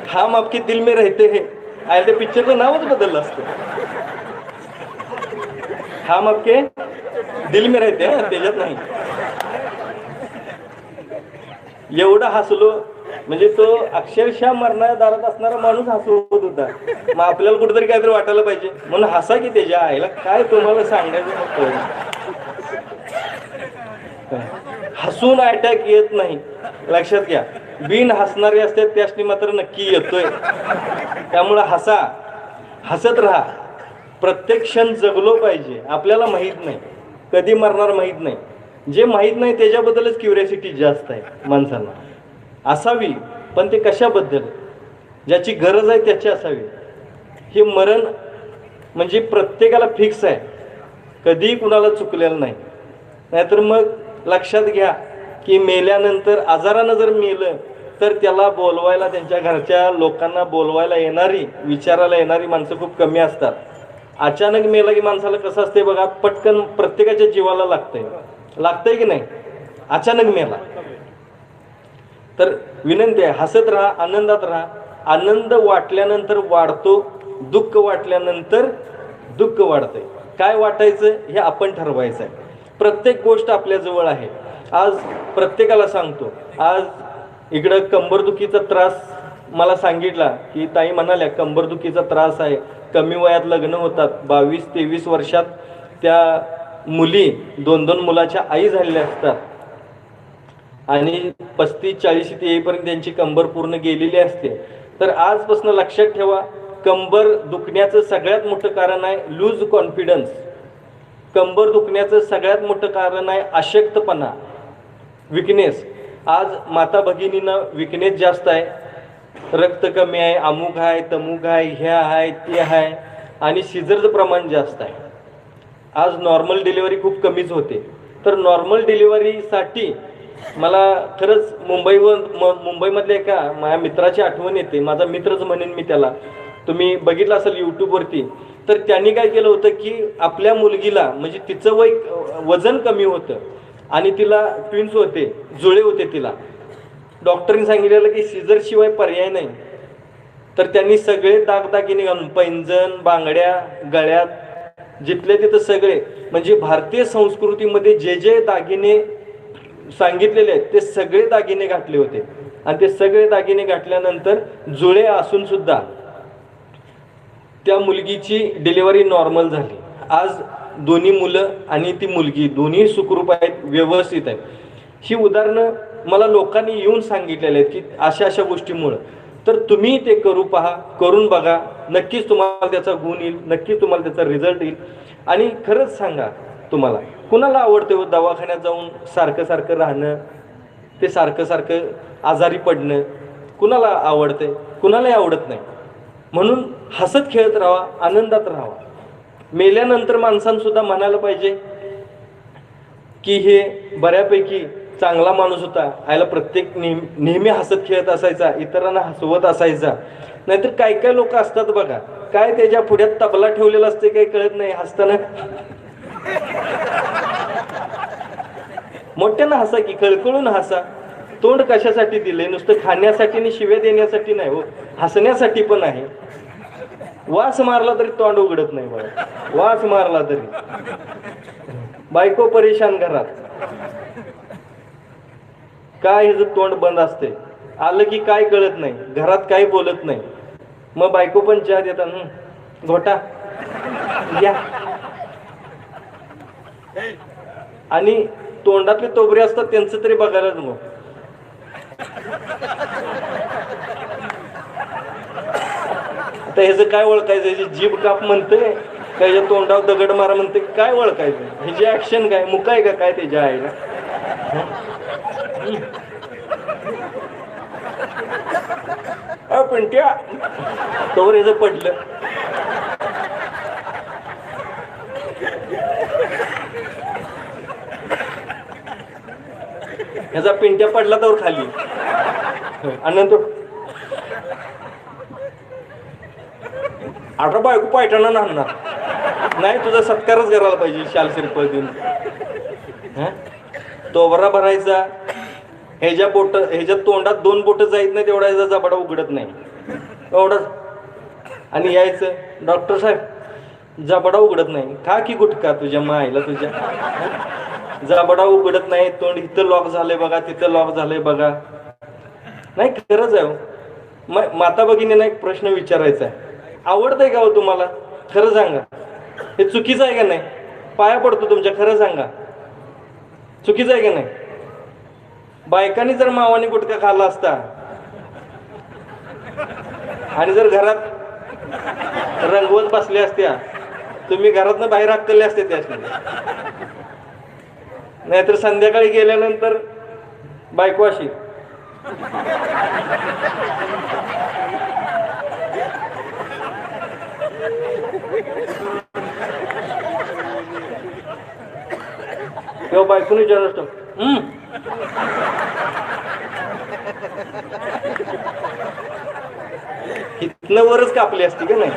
हम आपके दिल में रहते हैं, आय त्या पिक्चरचं नावच बदललं असतं. हम आपके दिल में रहते हैं, त्याच्यात नाही. एवढं हसलो म्हणजे तो अक्षरशः मरणाऱ्या दारात असणारा माणूस हसवत होता. मग आपल्याला कुठेतरी काहीतरी वाटायला पाहिजे म्हणून हसा की त्याच्या आईला काय तुम्हाला सांगायचं. हसून अटॅक येत नाही, लक्षात घ्या. बिन हसणारे असतात त्यासनी मात्र नक्की येतोय. त्यामुळं हसत राहा. प्रत्येक क्षण जगलो पाहिजे. आपल्याला माहीत नाही कधी मरणार, माहीत नाही. जे माहीत नाही त्याच्याबद्दलच क्युरियोसिटी जास्त आहे माणसांना. असावी, पण ते कशाबद्दल, ज्याची गरज आहे त्याची असावी. हे मरण म्हणजे प्रत्येकाला फिक्स आहे, कधी कुणाला चुकलेलं नाही. नाहीतर मग लक्षात घ्या की मेल्यानंतर आजारानं जर मेलं तर त्याला बोलवायला, त्यांच्या घरच्या लोकांना बोलवायला येणारी, विचारायला येणारी माणसं खूप कमी असतात. अचानक मेलं की माणसाला कसं असते बघा, पटकन प्रत्येकाच्या जीवाला लागतंय की नाही. अचानक मेला तर विनंती आहे, हसत राहा, आनंदात राहा. आनंद वाटल्यानंतर वाढतो, दुःख वाटल्यानंतर दुःख वाढतंय. काय वाटायचं हे आपण ठरवायचं आहे. प्रत्येक गोष्ट आपल्याजवळ आहे. आज प्रत्येकाला सांगतो, आज इकडं कंबरदुखीचा त्रास मला सांगितला की ताई म्हणाल्या कंबरदुखीचा त्रास आहे, कमी वयात लग्न होतात, 22-23 वर्षात त्या मुली 2-2 मुलाच्या आई झालेल्या असतात आणि 35-40 येईपर्यंत त्यांची कंबर पूर्ण गेलेली असते. तर आजपासून लक्षात ठेवा, कंबर दुखण्याचं सगळ्यात मोठं कारण आहे लूज कॉन्फिडन्स. कंबर दुखण्याचं सगळ्यात मोठं कारण आहे अशक्तपणा, विकनेस. आज माता भगिनींना विकनेस जास्त आहे, रक्त कमी आहे, अमुक आहे, तमुक आहे, हे आहे, ते आहे आणि सिझरचं प्रमाण जास्त आहे. आज नॉर्मल डिलिव्हरी खूप कमीच होते. तर नॉर्मल डिलिव्हरीसाठी मला खरंच मुंबईमधल्या एका माझ्या मित्राची आठवण येते. माझा मित्रच म्हणेन मी त्याला, तुम्ही बघितलं असेल यूट्यूबवरती. तर त्यांनी काय केलं होतं की आपल्या मुलगीला, म्हणजे तिचं वजन कमी होतं आणि तिला ट्विन्स होते, जुळे होते तिला. डॉक्टरनी सांगितलेलं की सीझर शिवाय पर्याय नाही. तर त्यांनी सगळे दागदागिने घालून, पैंजण, बांगड्या, गळ्यात, जिथले तिथं सगळे, म्हणजे भारतीय संस्कृतीमध्ये जे जे दागिने सांगितलेले आहेत ते सगळे दागिने घातले होते. आणि ते सगळे दागिने घातल्यानंतर जुळे असून सुद्धा त्या मुलगीची डिलिव्हरी नॉर्मल झाली. आज दोन्ही मुलं आणि ती मुलगी दोन्ही सुखरूप आहेत, व्यवस्थित आहेत. ही उदाहरणं मला लोकांनी येऊन सांगितलेले आहेत की अशा अशा गोष्टीमुळं. तर तुम्ही ते करून बघा, नक्कीच तुम्हाला त्याचा गुण येईल, नक्कीच तुम्हाला त्याचा रिझल्ट येईल. आणि खरंच सांगा, तुम्हाला कुणाला आवडतं दवाखान्यात जाऊन सारखं सारखं राहणं, ते सारखं सारखं आजारी पडणं? कुणाला आवडतंय? कुणालाही आवडत नाही. म्हणून हसत खेळत राहा, आनंदात राहा. मेल्यानंतर माणसांसुद्धा म्हणायला पाहिजे की हे बऱ्यापैकी चांगला माणूस होता, आयला प्रत्येक नेहमी हसत खेळत असायचा, इतरांना हसवत असायचा. नाहीतर काय काय लोक असतात बघा, काय त्याच्या पुढ्यात तबला ठेवलेला असते काही कळत नाही, हसताना मोठ्यानं हसा की, खळखळून हसा. तोंड कशासाठी दिले? नुसतं खाण्यासाठी आणि शिव्या देण्यासाठी नाही हो, हसण्यासाठी पण आहे. वास मारला तरी तोंड उघडत नाही बघा, वास मारला तरी. बायको परेशान घरात, काय ह्याचं तोंड बंद असते, आलं की काय कळत नाही, घरात काय बोलत नाही. मग बायको पण चहा देतात, घोटा या. आणि तोंडातले तोबरे असतात त्यांचं तरी बघायलाच मग. आता ह्याचं काय ओळखायचं? ह्याची जीभ काप म्हणते, त्याच्या तोंडावर दगड मारा म्हणते, काय ओळखायचं? ह्याची ऍक्शन काय? मुका आहे का काय त्याच्या आईला? पण त्या तोवर ह्याचं पडलं. ह्याचा पिंट्या पडला तर खाली, आणि नंतर आता बायको पायटाना नाहणार नाही, तुझा सत्कारच करायला पाहिजे शाल श्रीफळ देऊन. तोबरा भरायचा, ह्याच्या तोंडात 2 बोट जायत नाही तेवढा ह्याचा जबडा उघडत नाही एवढंच. आणि यायचं, डॉक्टर साहेब जबडा उघडत नाही. खा की गुटखा तुझ्या मायला, तुझ्या जबडा उघडत नाही, तोंड इथं लॉक झालंय बघा, तिथं लॉक झालंय बघा. नाही खरंच आहे. माता भगिनींना एक प्रश्न विचारायचा आहे, आवडतंय का हो तुम्हाला? खरं सांगा, हे चुकीचं आहे का नाही? पाया पडतो तुमच्या, खरं सांगा, चुकीचं आहे का नाही? बायकांनी जर मावानी गुटखा खाल्ला असता आणि जर घरात रंगवत बसल्या असत्या, तुम्ही घरातनं बाहेर हाकलले असते त्यासनी. नाहीतर संध्याकाळी गेल्यानंतर बायको अशी, तेव्हा बायकोने विचारलं असतं, इथनं वरच कापली असती का नाही?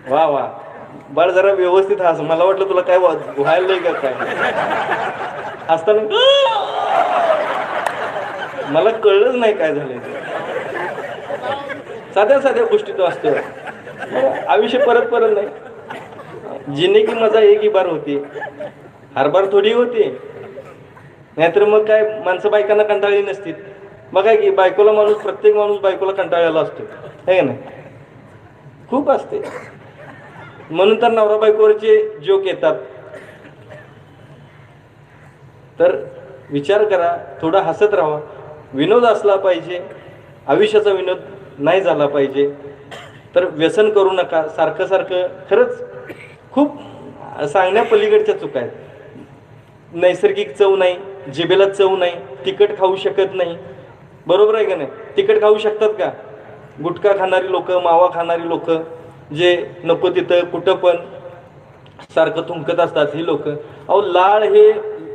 वा वा, बाळ जरा व्यवस्थित हस. मला वाटलं तुला काय व्हायला नाही का काय असताना मला कळलंच नाही काय झालंय ते. साध्या साध्या गोष्टी तो असतो. आयुष्य परत परत नाही. जिने की मजा एक ही बार होती, हर बार थोडी होती. नाहीतर मग काय माणसं बायकांना कंटाळली नसतील. बघा की बायकोला माणूस, प्रत्येक माणूस बायकोला कंटाळलेला असतो, है नाही? खूप असते. म्हणून तर नवरा बायकोवरचे जोक येतात. तर विचार करा, थोडा हसत राहा. विनोद असला पाहिजे, आयुष्याचा विनोद नाही झाला पाहिजे. तर व्यसन करू नका सारखं सारखं. खरंच खूप सांगण्या पलीकडच्या चुका आहेत. नैसर्गिक चव नाही, जिभेला चव नाही, तिखट खाऊ शकत नाही. बरोबर आहे का नाही? तिखट खाऊ शकतात का? गुटखा खाणारी लोक, मावा खाणारी लोक, जे नको तिथं कुठं पण सारखं थुंकत असतात ही लोक. अहो लाळ हे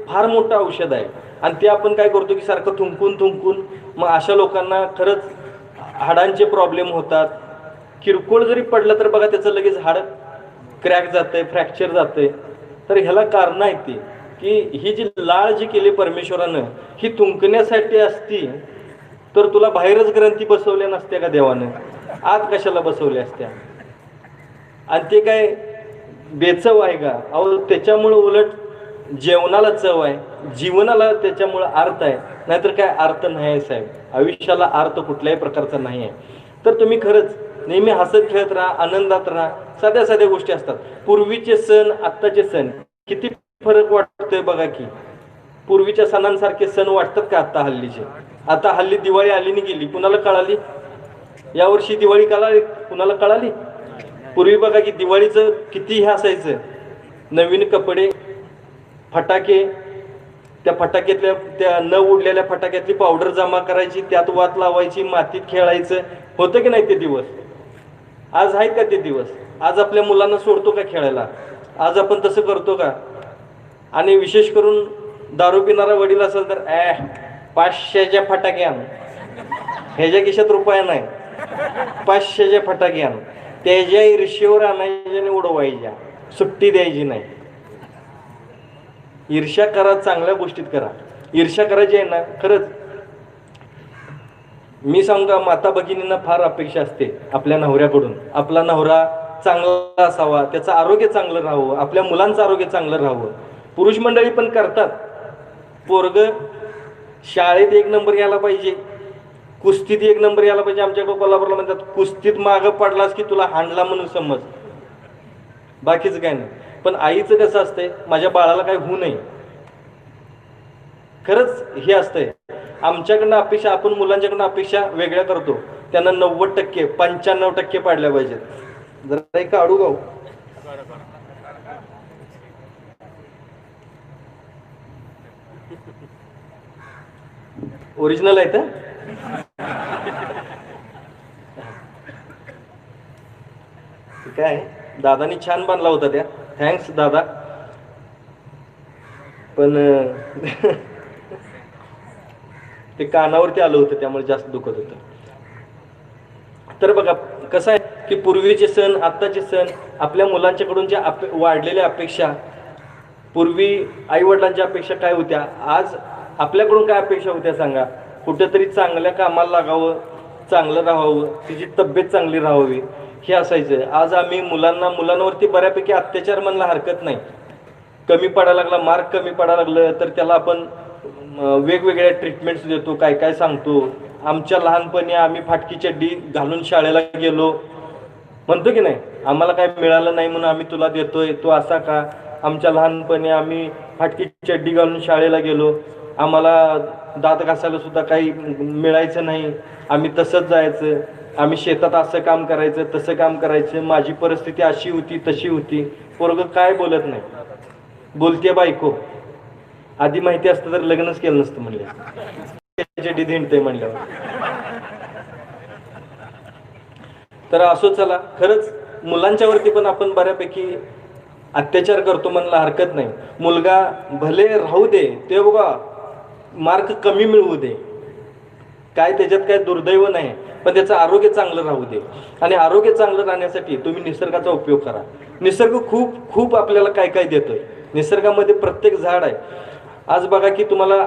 फार मोठं औषध आहे आणि ते आपण काय करतो की सारखं थुंकून थुंकून मग अशा लोकांना खरंच हाडांचे प्रॉब्लेम होतात. किरकोळ जरी पडलं तर बघा त्याचं लगेच हाड क्रॅक जातंय, फ्रॅक्चर जातंय. तर ह्याला कारण आहे ती की ही जी लाळ जी केली परमेश्वरानं ही थुंकण्यासाठी असती. तर तुला बाहेरच ग्रंथी बसवल्या नसत्या का देवानं? आत कशाला बसवल्या असत्या? आणि ते काय बेचव आहे का? अहो त्याच्यामुळं उलट जेवणाला चव आहे, जीवनाला त्याच्यामुळं अर्थ आहे. नाहीतर काय अर्थ नाही आहे साहेब. आयुष्याला अर्थ कुठल्याही प्रकारचा नाही आहे. तर तुम्ही खरंच नेहमी हसत खेळत राहा, आनंदात राहा. साध्या साध्या गोष्टी असतात. पूर्वीचे सण आत्ताचे सण किती फरक वाटतोय बघा की. पूर्वीच्या सणांसारखे सण वाटतात का आता हल्लीचे? आता हल्ली दिवाळी आली नाही गेली, कुणाला कळाली? यावर्षी दिवाळी कळाली कुणाला कळाली? पूर्वी बघा की दिवाळीचं किती हे असायचं. नवीन कपडे, फटाके, त्या फटाक्यातल्या त्या न उडलेल्या फटाक्यातली पावडर जमा करायची, त्यात वात लावायची, मातीत खेळायचं. होतं की नाही ते दिवस? आज आहेत का ते दिवस? आज आपल्या मुलांना सोडतो का खेळायला? आज आपण तसं करतो का? आणि विशेष करून दारू पिणारा वडील असेल तर 500च्या फटाके आण, ह्याच्या खिशात रुपया नाही, 500च्या फटाके आण. त्याच्या ईर्ष्येवर आणायच्या आणि उडवायच्या, सुट्टी द्यायची नाही. ईर्ष्या करा, चांगल्या गोष्टीत करा. ईर्ष्या करायची आहे ना, खरंच मी सांगू का, माता भगिनींना फार अपेक्षा असते आपल्या नवऱ्याकडून. आपला नवरा चांगला असावा, त्याचं आरोग्य चांगलं राहावं, आपल्या मुलांचं आरोग्य चांगलं राहावं. पुरुष मंडळी पण करतात. पोरग शाळेत 1 नंबर यायला पाहिजे, कुस्तीत 1 नंबर यायला पाहिजे. आमच्याकडे कोल्हापूरला म्हणतात कुस्तीत मागं पडलास की तुला हाणला म्हणून समज, बाकीचं काय नाही. पण आईचं कसं असतंय, माझ्या बाळाला काय होऊ नये. खरंच हे असतंय. आमच्याकडनं अपेक्षा, आपण मुलांच्याकडनं अपेक्षा वेगळ्या करतो. त्यांना 90%, 95% पाडल्या पाहिजेत. जरा एक काढू गाऊ. ओरिजिनल आहे तर काय दादानी छान बांधला होता त्या. थँक्स दादा. पण ते कानावरती आलं होतं त्यामुळे जास्त दुखत होतं. तर बघा कसं आहे की पूर्वीचे सण आत्ताचे सण, आपल्या मुलांच्याकडून ज्या वाढलेल्या अपेक्षा, पूर्वी आई वडिलांच्या अपेक्षा काय होत्या, आज आपल्याकडून काय अपेक्षा होत्या सांगा? कुठेतरी चांगल्या कामाला लागावं, चांगलं राहावं, तिची तब्येत चांगली राहावी, हे असायचं. आज आम्ही मुलांवरती बऱ्यापैकी अत्याचार म्हणला हरकत नाही. कमी पडायला लागला, मार्क कमी पडायला लागलं तर त्याला आपण वेगवेगळ्या ट्रीटमेंट्स देतो, काय काय सांगतो. आमच्या लहानपणी आम्ही फाटकी चड्डी घालून शाळेला गेलो म्हणतो की नाही, आम्हाला काय मिळालं नाही म्हणून आम्ही तुला देतोय, तो असा का? आमच्या लहानपणी आम्ही फाटकी चड्डी घालून शाळेला गेलो, आम्हाला दात घासायला सुद्धा काही मिळायचं नाही, आम्ही तसंच जायचं, आम्ही शेतात असं काम करायचं, तसं काम करायचं, माझी परिस्थिती अशी होती तशी होती. पोरगं काय बोलत नाही, बोलते बायको. आधी माहिती असतं तर लग्नच केलं नसतं म्हणले, चड्डी धिंडतंय म्हणल्यावर. तर असो, चला खरंच मुलांच्यावरती पण आपण बऱ्यापैकी अत्याचार करतो म्हणला हरकत नाही. मुलगा भले राहू दे, ते बघा मार्क कमी मिळवू दे, काय त्याच्यात काय दुर्दैव नाही. पण त्याचं आरोग्य चांगलं राहू दे. आणि आरोग्य चांगलं राहण्यासाठी तुम्ही निसर्गाचा उपयोग करा. निसर्ग खूप खूप आपल्याला काय काय देतोय. निसर्गामध्ये प्रत्येक झाड आहे. आज बघा की तुम्हाला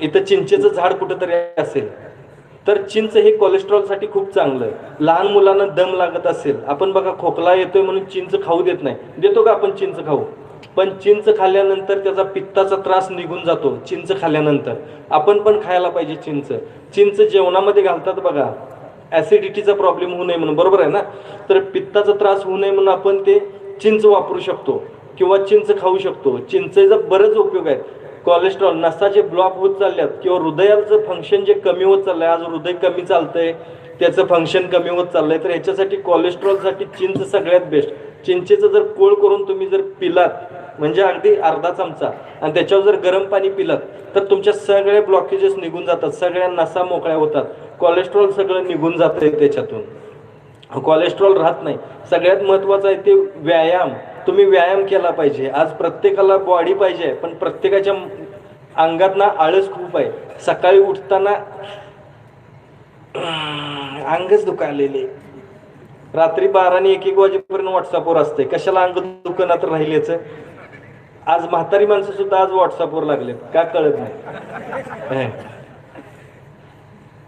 इथं चिंचेचं झाड कुठंतरी असेल तर चिंच हे कोलेस्ट्रॉलसाठी खूप चांगलं आहे. लहान मुलांना दम लागत असेल, आपण बघा खोकला येतोय म्हणून चिंच खाऊ देत नाही, देतो का आपण चिंच खाऊ? पण चिंच खाल्ल्यानंतर त्याचा पित्ताचा त्रास निघून जातो. चिंच खाल्ल्यानंतर आपण पण खायला पाहिजे चिंच. चिंच जेवणामध्ये घालतात बघा, ॲसिडिटीचा प्रॉब्लेम होऊ नये म्हणून, बरोबर आहे ना? तर पित्ताचा त्रास होऊ नये म्हणून आपण ते चिंच वापरू शकतो किंवा चिंच खाऊ शकतो. चिंचेचा बरेच उपयोग आहेत. कोलेस्ट्रॉल, नसाचे ब्लॉक होत चालल्यात किंवा हृदयाचं फंक्शन जे कमी होत चाललंय, आज हृदय कमी चालतंय, त्याचं फंक्शन कमी होत चाललंय, तर ह्याच्यासाठी कोलेस्ट्रॉलसाठी चिंच सगळ्यात बेस्ट. चिंचेचं जर कोळ करून तुम्ही जर पिलात म्हणजे अगदी अर्धा चमचा आणि त्याच्यावर जर गरम पाणी पिलात तर तुमच्या सगळे ब्लॉकेजेस निघून जातात, सगळ्या नसा मोकळ्या होतात, कोलेस्ट्रॉल सगळं निघून जातंय त्याच्यातून, कोलेस्ट्रॉल राहत नाही. सगळ्यात महत्त्वाचं आहे ते व्यायाम. तुम्ही व्यायाम केला पाहिजे. आज प्रत्येकाला बॉडी पाहिजे पण प्रत्येकाच्या अंगात ना आळस खूप आहे. सकाळी उठताना अंगच दुखायलेले, रात्री 12 आणि 1-1 वाजेपर्यंत व्हॉट्सअपवर असते. कशाला अंग दुखनात राहिल्याचं? आज म्हातारी माणसं सुद्धा आज व्हॉट्सअपवर लागलेत, का कळत नाही.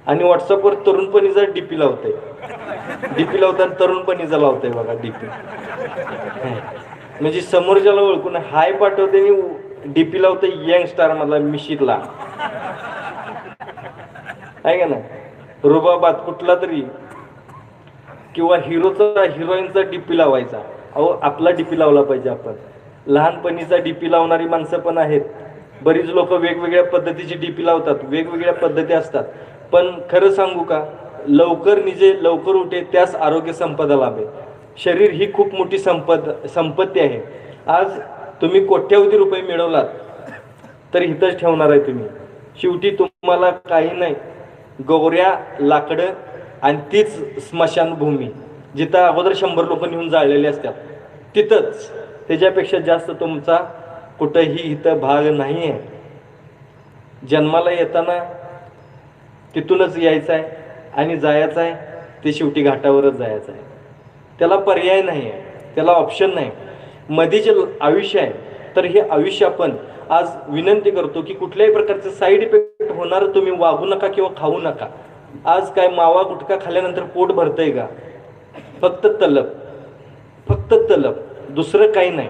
आणि व्हॉट्सअपवर तरुणपणीचा डीपी लावते, डीपी लावताना तरुणपणीचा लावतंय बघा डीपी. म्हणजे समोरच्याला ओळखून हाय पाठवते आणि डीपी लावते यंग स्टार मधला मिशीतला, आहे का ना? रुबाबात कुठला तरी किंवा हिरोचा हिरोईनचा डीपी लावायचा. अहो आपला डीपी लावला पाहिजे आपण. लहानपणीचा डीपी लावणारी माणसं पण आहेत. बरीच लोक वेगवेगळ्या पद्धतीची डीपी लावतात, वेगवेगळ्या पद्धती असतात. पण खरं सांगू का, लवकर निजे लवकर उठे त्यास आरोग्य संपदा लाभे. शरीर ही खूप मोठी संपत्ती आहे. आज तुम्ही कोट्यावधी रुपये मिळवलात तर इथंच ठेवणार आहे तुम्ही. शेवटी तुम्हाला काही नाही, गौऱ्या, लाकडं आणि तीच स्मशानभूमी जिथं अगोदर 100 लोक नेऊन जाळलेले असतात तिथंच. त्याच्यापेक्षा जास्त तुमचा कुठंही इथं भाग नाही आहे. जन्माला येताना तिथूनच यायचं आहे आणि जायचं आहे ते शेवटी घाटावरच जायचं आहे. त्याला पर्याय नाही आहे, त्याला ऑप्शन नाही. मध्ये जे आयुष्य आहे तर हे आयुष्य आपण आज विनंती करतो की कुठल्याही प्रकारचे साईड इफेक्ट होणार तुम्ही वागू नका किंवा खाऊ नका. आज काय मावा गुटखा खाल्ल्यानंतर पोट भरतंय का? फक्त तलप, फक्त तलप, दुसरं काही नाही.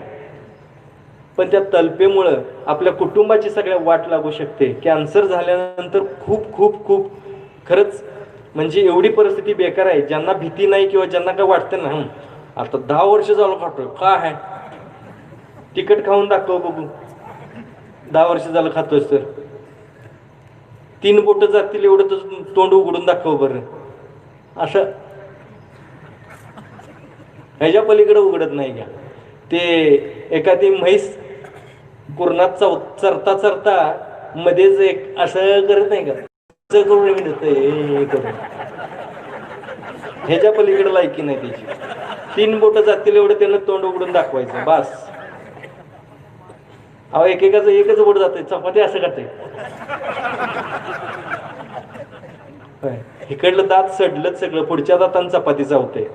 पण त्या तलपेमुळं आपल्या कुटुंबाची सगळ्या वाट लागू शकते. कॅन्सर झाल्यानंतर खूप खूप खूप खरंच म्हणजे एवढी परिस्थिती बेकार आहे. ज्यांना भीती नाही किंवा ज्यांना काय वाटतं ना, आता 10 वर्ष झालं खातोय, का आहे तिखट खाऊन दाखव बघू. 10 वर्ष झालं खातोयस तर 3 बोट जातील एवढं तर तोंड उघडून दाखव बरं. असं ह्याच्या पलीकडे उघडत नाही घ्या. ते एखादी म्हैस कुरणात चरता चरता मध्येच एक असं करत नाही का, असं करून करून ह्याच्या पलीकडे लायकी नाही त्याची. 3 बोट जातील एवढं त्यानं तोंड उघडून दाखवायचं बास. अहो एकेकाचं एकच बोट जाते, चपाती असं करते. इकडलं दात सडलंच सगळं, पुढच्या दातानं चपाती चावते.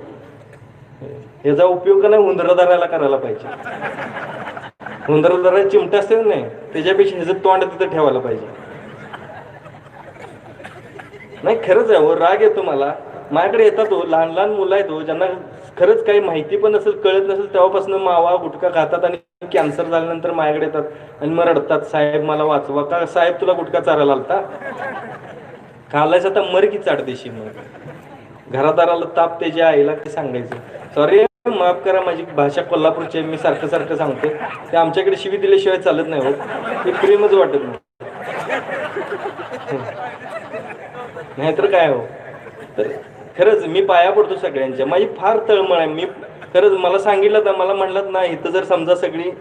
याचा उपयोग का नाही उंदरादाराला करायला पाहिजे. उंदरादारा चिमटा असते नाही, त्याच्यापेक्षा ह्याचं तोंड तिथं ठेवायला पाहिजे. नाही खरंच आहे हो, राग येतो मला. माझ्याकडे येतात हो लहान लहान मुलं आहेत हो, ज्यांना खरंच काही माहिती पण नसेल, कळत नसेल, तेव्हापासून मावा गुटखा खातात आणि कॅन्सर झाल्यानंतर माझ्याकडे येतात आणि मग रडतात, साहेब मला वाचवा. का साहेब तुला गुटखा चारायला आलता? खाल्लायचं आता मर की चाटदेशी. मग घरादाराला ताप त्याच्या आईला ते सांगायचं. सॉरी माफ करा, माझी भाषा कोल्हापूरची आहे, मी सारखं सारखं सांगतो. ते आमच्याकडे शिवी दिल्याशिवाय चालत नाही हो, ते प्रेमच वाटत नाही. नाहीतर काय हो. तर खरंच मी पाया पडतो सगळ्यांच्या. माझी फार तळमळ आहे. मी खरंच मला सांगितलं तर मला म्हणलं ना, इथं जर समजा सगळी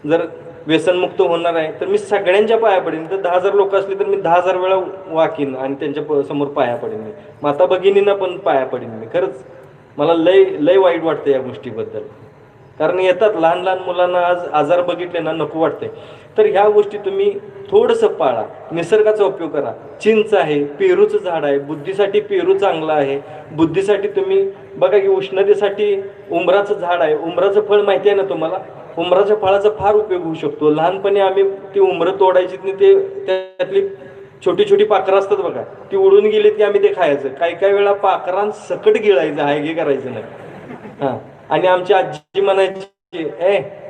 जर व्यसनमुक्त होणार आहे तर मी सगळ्यांच्या पाया पडेन. तर 10,000 लोक असली तर मी 10,000 वेळा वाकीन आणि त्यांच्या समोर पाया पडेन मी. माता भगिनींना पण पाया पडेन मी. खरंच मला लय लय वाईट वाटतं या गोष्टीबद्दल. कारण येतात लहान लहान मुलांना आज आजार बघितले ना नको वाटते. तर ह्या गोष्टी तुम्ही थोडंसं पाळा, निसर्गाचा उपयोग करा. चिंच आहे, पेरूचं झाड आहे, बुद्धीसाठी पेरू चांगला आहे. बुद्धीसाठी तुम्ही बघा की उष्णतेसाठी उंबराचं झाड आहे. उंबराचं फळ माहिती आहे ना तुम्हाला? उंबराच्या फळाचा फार उपयोग होऊ शकतो. लहानपणी आम्ही ती उंबरं तोडायची आणि ते त्यातली छोटी छोटी पाखरं असतात बघा, ती उडून गेली की आम्ही ते खायचं. काही वेळा पाखरांसकट गिळायचं, हाय गे करायचं नाही. हां, आणि आमची आजी म्हणायची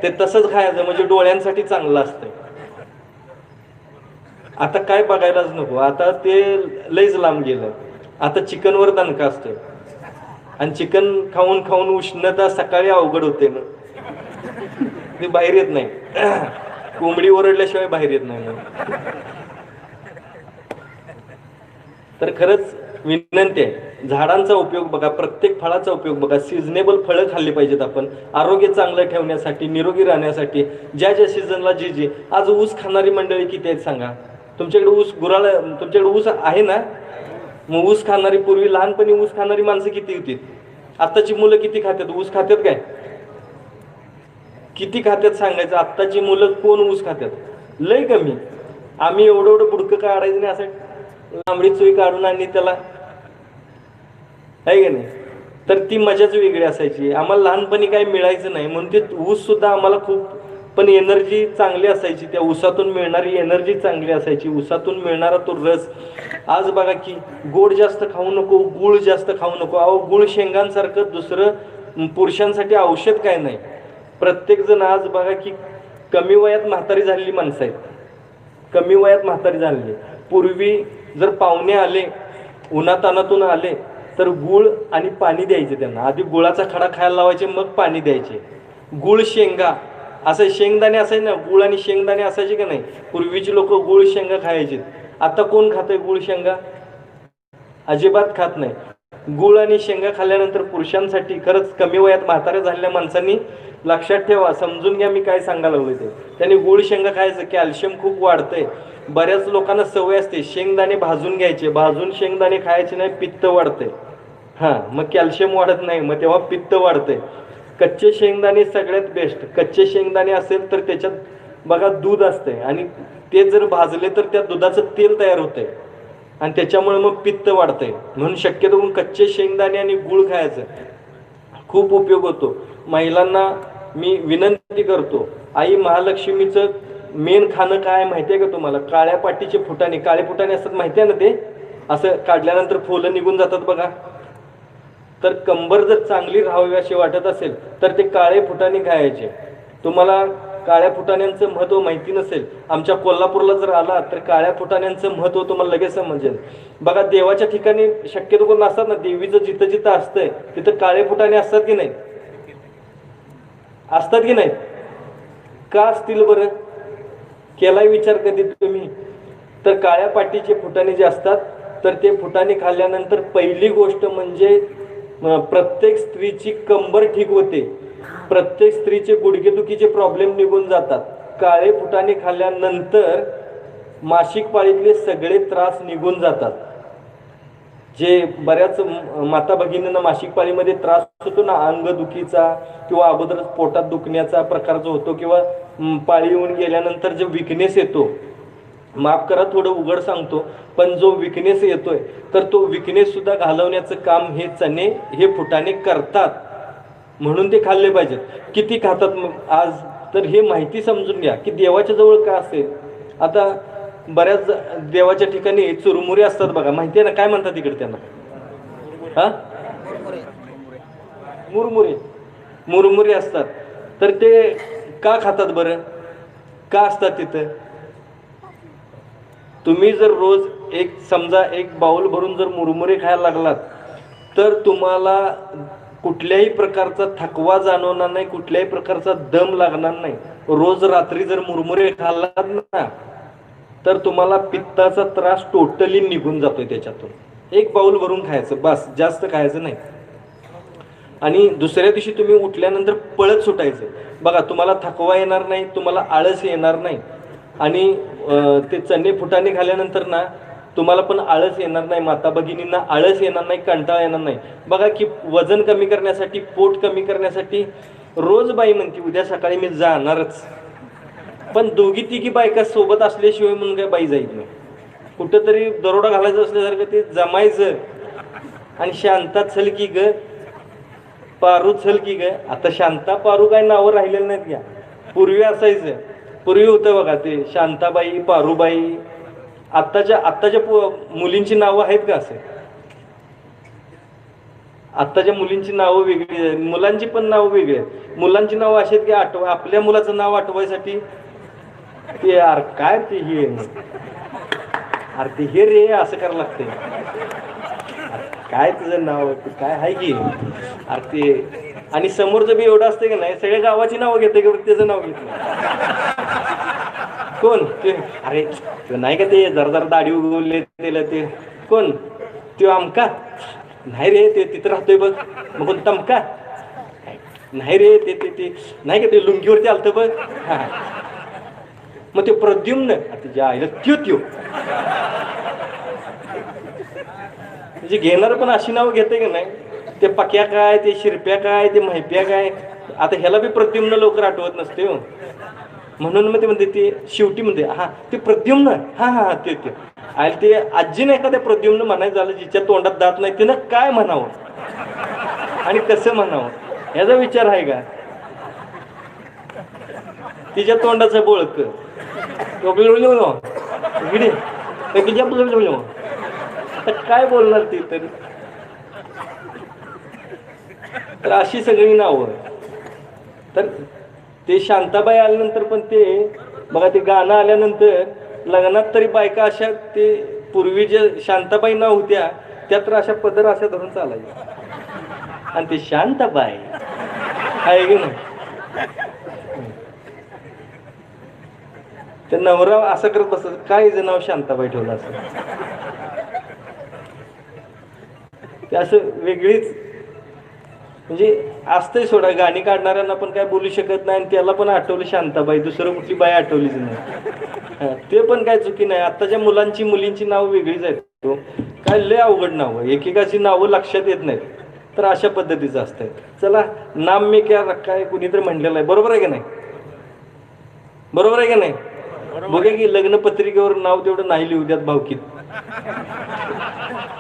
ते तसंच खायचं म्हणजे डोळ्यांसाठी चांगलं असतंय. आता काय बघायलाच नको, आता ते लईच लांब गेलं. आता चिकनवर दणका असतोय आणि चिकन खाऊन खाऊन उष्णता सकाळी अवघड होते ना, ते बाहेर येत नाही. कोंबडी ओरडल्याशिवाय बाहेर येत नाही. तर खरंच विनंती आहे, झाडांचा उपयोग बघा, प्रत्येक फळाचा उपयोग बघा. सिजनेबल फळं खाल्ली पाहिजेत आपण आरोग्य चांगलं ठेवण्यासाठी, निरोगी राहण्यासाठी. ज्या ज्या सीझनला जी आज ऊस खाणारी मंडळी किती आहेत सांगा? तुमच्याकडे ऊस तुमच्याकडे ऊस आहे ना? मग ऊस खाणारी, पूर्वी लहानपणी ऊस खाणारी माणसं किती होती? आत्ताची मुलं किती खात्यात? ऊस खात्यात काय? किती खात्यात सांगायचं? आत्ताची मुलं कोण ऊस खात्यात? लय कमी. आम्ही एवढं बुडकं काढायचं नाही, असं लांबडी चुई काढून आणि त्याला, आहे का नाही? तर ती मजाच वेगळी असायची. आम्हाला लहानपणी काही मिळायचं नाही म्हणून ते ऊस सुद्धा आम्हाला खूप, पण एनर्जी चांगली असायची. त्या ऊसातून मिळणारी एनर्जी चांगली असायची, ऊसातून मिळणारा तो रस. आज बघा की गोड जास्त खाऊ नको, गुळ जास्त खाऊ नको. अहो, गुळ शेंगांसारखं दुसरं पुरुषांसाठी औषध काय नाही. प्रत्येक जण आज बघा की कमी वयात म्हातारी झालेली माणसं आहेत, कमी वयात म्हातारी झालेली. पूर्वी जर पाहुणे आले, उन्हातानातून आले, तर गुळ आणि पाणी द्यायचे त्यांना. आधी गुळाचा खडा खायला लावायचे, मग पाणी द्यायचे. गुळ शेंगा असं, शेंगदाणे असायचे ना, गुळ आणि शेंगदाणे असायचे का नाही? पूर्वीची लोक गुळ शेंगा खायचे. आता कोण खातंय गुळ शेंगा? अजिबात खात नाही. गुळ आणि शेंगा खाल्ल्यानंतर पुरुषांसाठी खरंच कमी वयात म्हाताऱ्या झालेल्या माणसांनी लक्षात ठेवा, समजून घ्या मी काय सांगायला लागलोय ते. त्यांनी गुळ शेंगा खायचं, कॅल्शियम खूप वाढतंय. बऱ्याच लोकांना सवय असते शेंगदाणे भाजून घ्यायचे, भाजून शेंगदाणे खायचे नाही, पित्त वाढतंय. हां, मग कॅल्शियम वाढत नाही, मग तेव्हा पित्त वाढतंय. कच्चे शेंगदाणे सगळ्यात बेस्ट. कच्चे शेंगदाणे असेल तर त्याच्यात बघा दूध असतंय आणि ते जर भाजले तर त्या दुधाचं तेल तयार होतंय आणि त्याच्यामुळे मग पित्त वाढतंय. म्हणून शक्यतो कच्चे शेंगदाणे आणि गुळ खायचं, खूप उपयोग होतो. महिलांना मी विनंती करतो, आई महालक्ष्मीचं मेन खाणं काय माहिती आहे का तुम्हाला? काळ्या पाटीचे फुटाणे, काळे फुटाणे असतात माहिती आहे ना? ते असं काढल्यानंतर फुलं निघून जातात बघा. तर कंबर जर चांगली राहावी अशी वाटत असेल तर ते काळे फुटाणे खायचे. तुम्हाला काळ्या फुटाण्यांचं महत्त्व माहिती नसेल, आमच्या कोल्हापूरला जर आला तर काळ्या फुटाण्यांचं महत्त्व तुम्हाला लगेच समजेल. बघा, देवाच्या ठिकाणी शक्यतो कोण असतात ना, देवीचं जिथं जिथं असतंय तिथं काळे फुटाणे असतात की नाही? असतात की नाही? का असतील बरं? केलाय विचार कधी तुम्ही? तर काळ्या पाटीचे फुटाणे जे असतात, तर ते फुटाणे खाल्ल्यानंतर पहिली गोष्ट म्हणजे प्रत्येक स्त्रीची कंबर ठीक होते, प्रत्येक स्त्रीचे गुडघेदुखीचे प्रॉब्लेम निघून जातात. काळे फुटाणे खाल्ल्यानंतर मासिक पाळीतले सगळे त्रास निघून जातात. जे बऱ्याच माता भगिनींना मासिक पाळीमध्ये त्रास होतो ना, अंगदुखीचा किंवा अगोदर पोटात दुखण्याचा प्रकार जो होतो, किंवा पाळी येऊन गेल्यानंतर जो विकनेस येतो, माफ करा थोडं उघड सांगतो, पण जो विकनेस येतोय तर तो विकनेस सुद्धा घालवण्याचं काम हे चणे, हे फुटाणे करतात. म्हणून ते खाल्ले पाहिजेत. किती खातात मग आज? तर हे माहिती समजून घ्या की देवाच्या जवळ काय असेल. आता बऱ्याच देवाच्या ठिकाणी चुरमुरे असतात बघा, माहिती आहे ना? काय म्हणतात तिकडे त्यांना? हा, मुरमुरे असतात. तर ते का खातात बरं? का असतात तिथं? तुम्ही जर रोज समजा एक बाउल भरून जर मुरमुरे खायला लागलात तर तुम्हाला कुठल्याही प्रकारचा थकवा जाणवणार नाही, कुठल्याही प्रकारचा दम लागणार नाही. रोज रात्री जर मुरमुरे खाल्लात ना तर तुम्हाला पित्ताचा त्रास टोटली निघून जातोय त्याच्यातून. एक बाउल भरून खायचं बस, जास्त खायचं नाही. आणि दुसऱ्या दिवशी तुम्ही उठल्यानंतर पळत सुटायचं. बघा, तुम्हाला थकवा येणार नाही, तुम्हाला आळस येणार नाही. आणि ते चणे फुटाणे खाल्ल्यानंतर ना तुम्हाला पण आळस येणार नाही, माता भगिनींना आळस येणार नाही, कंटाळा येणार नाही. बघा की वजन कमी करण्यासाठी, पोट कमी करण्यासाठी रोज बाई म्हणते उद्या सकाळी मी जाणारच, पण दोघी तिघी बायका सोबत असल्याशिवाय म्हणून काय बाई जाईत नाही. कुठंतरी दरोडा घालायचं असल्यासारखं ते जमायचं. आणि शांता चल की ग, पारू चल की ग. आता शांता पारू काय नावं राहिलेलं नाहीत घ्या. पूर्वी असायचं, पूर्वी होतं बघा ते शांताबाई, पारूबाई. आत्ताच्या मुलींची नावं आहेत का असे? आत्ताच्या मुलींची नावं वेगळी आहेत, मुलांची पण नावं वेगळी आहेत. मुलांची नावं अशी आहेत की आपल्या मुलाचं नाव आठवायसाठी ते यार काय ते हे अरे ते हे रे असं करावं लागते. काय तुझं नाव काय आहे की अरे ते, आणि समोरचं बी एवढं असतं की नाही सगळ्या गावाची नावं घेते की त्याचं नाव घेत कोण ते. अरे नाही का ते जरा जरा दाढी उगवले ते कोण ते आमका नाही रे ते तिथं राहतोय बघ. मग कोण तमका नाही रे ते ते ते नाही का ते लुंगीवरती आलतं बघ. हा मग ते प्रद्युम्न तुझ्या आईला त्यो म्हणजे घेणार पण अशी नावं घेते की नाही. ते पक्या काय, ते शिरप्या काय, ते महिप्या काय. आता ह्याला बी प्रद्युम्न लवकर आठवत नसते हो. म्हणून मग ते म्हणते ते शेवटी म्हणते हा ते प्रद्युम्न, हा हा ते ते आणि ते आजीने एखाद्या प्रद्युम्न म्हणायचं झालं जिच्या तोंडात दात नाही तिनं काय म्हणावं आणि कसं म्हणावं ह्याचा विचार आहे का? तिच्या तोंडाचं बोळक काय बोलणार ती तर अशी सगळी नावं. तर ते शांताबाई आल्यानंतर पण ते बघा ते गाणं आल्यानंतर लग्नात तरी बायका अशा ते पूर्वी जे शांताबाई नाव होत्या त्या तर अशा पदर अशा धरून चालायच्या. आणि ते शांताबाई आहे की नाही ते नवरा असं करत बसत काय जे नाव शांताबाई ठेवलं असं ते असं वेगळीच म्हणजे असतंय. सोडा गाणी काढणाऱ्यांना पण काय बोलू शकत नाही आणि त्याला पण आठवलं शांताबाई, दुसरं कुठली बाई आठवलीच नाही. ते पण काय चुकी नाही. आत्ताच्या मुलांची मुलींची नावं वेगळीच आहेत. काय लय अवघड नावं, एकेकाची नावं लक्षात येत नाहीत. तर अशा पद्धतीचं असतंय. चला नाम मी काय कुणीतरी म्हणलेलं आहे, बरोबर आहे का नाही? बरोबर आहे का नाही? बघा की लग्न पत्रिकेवर नाव तेवढं नाही लिहू द्यात भावकीत.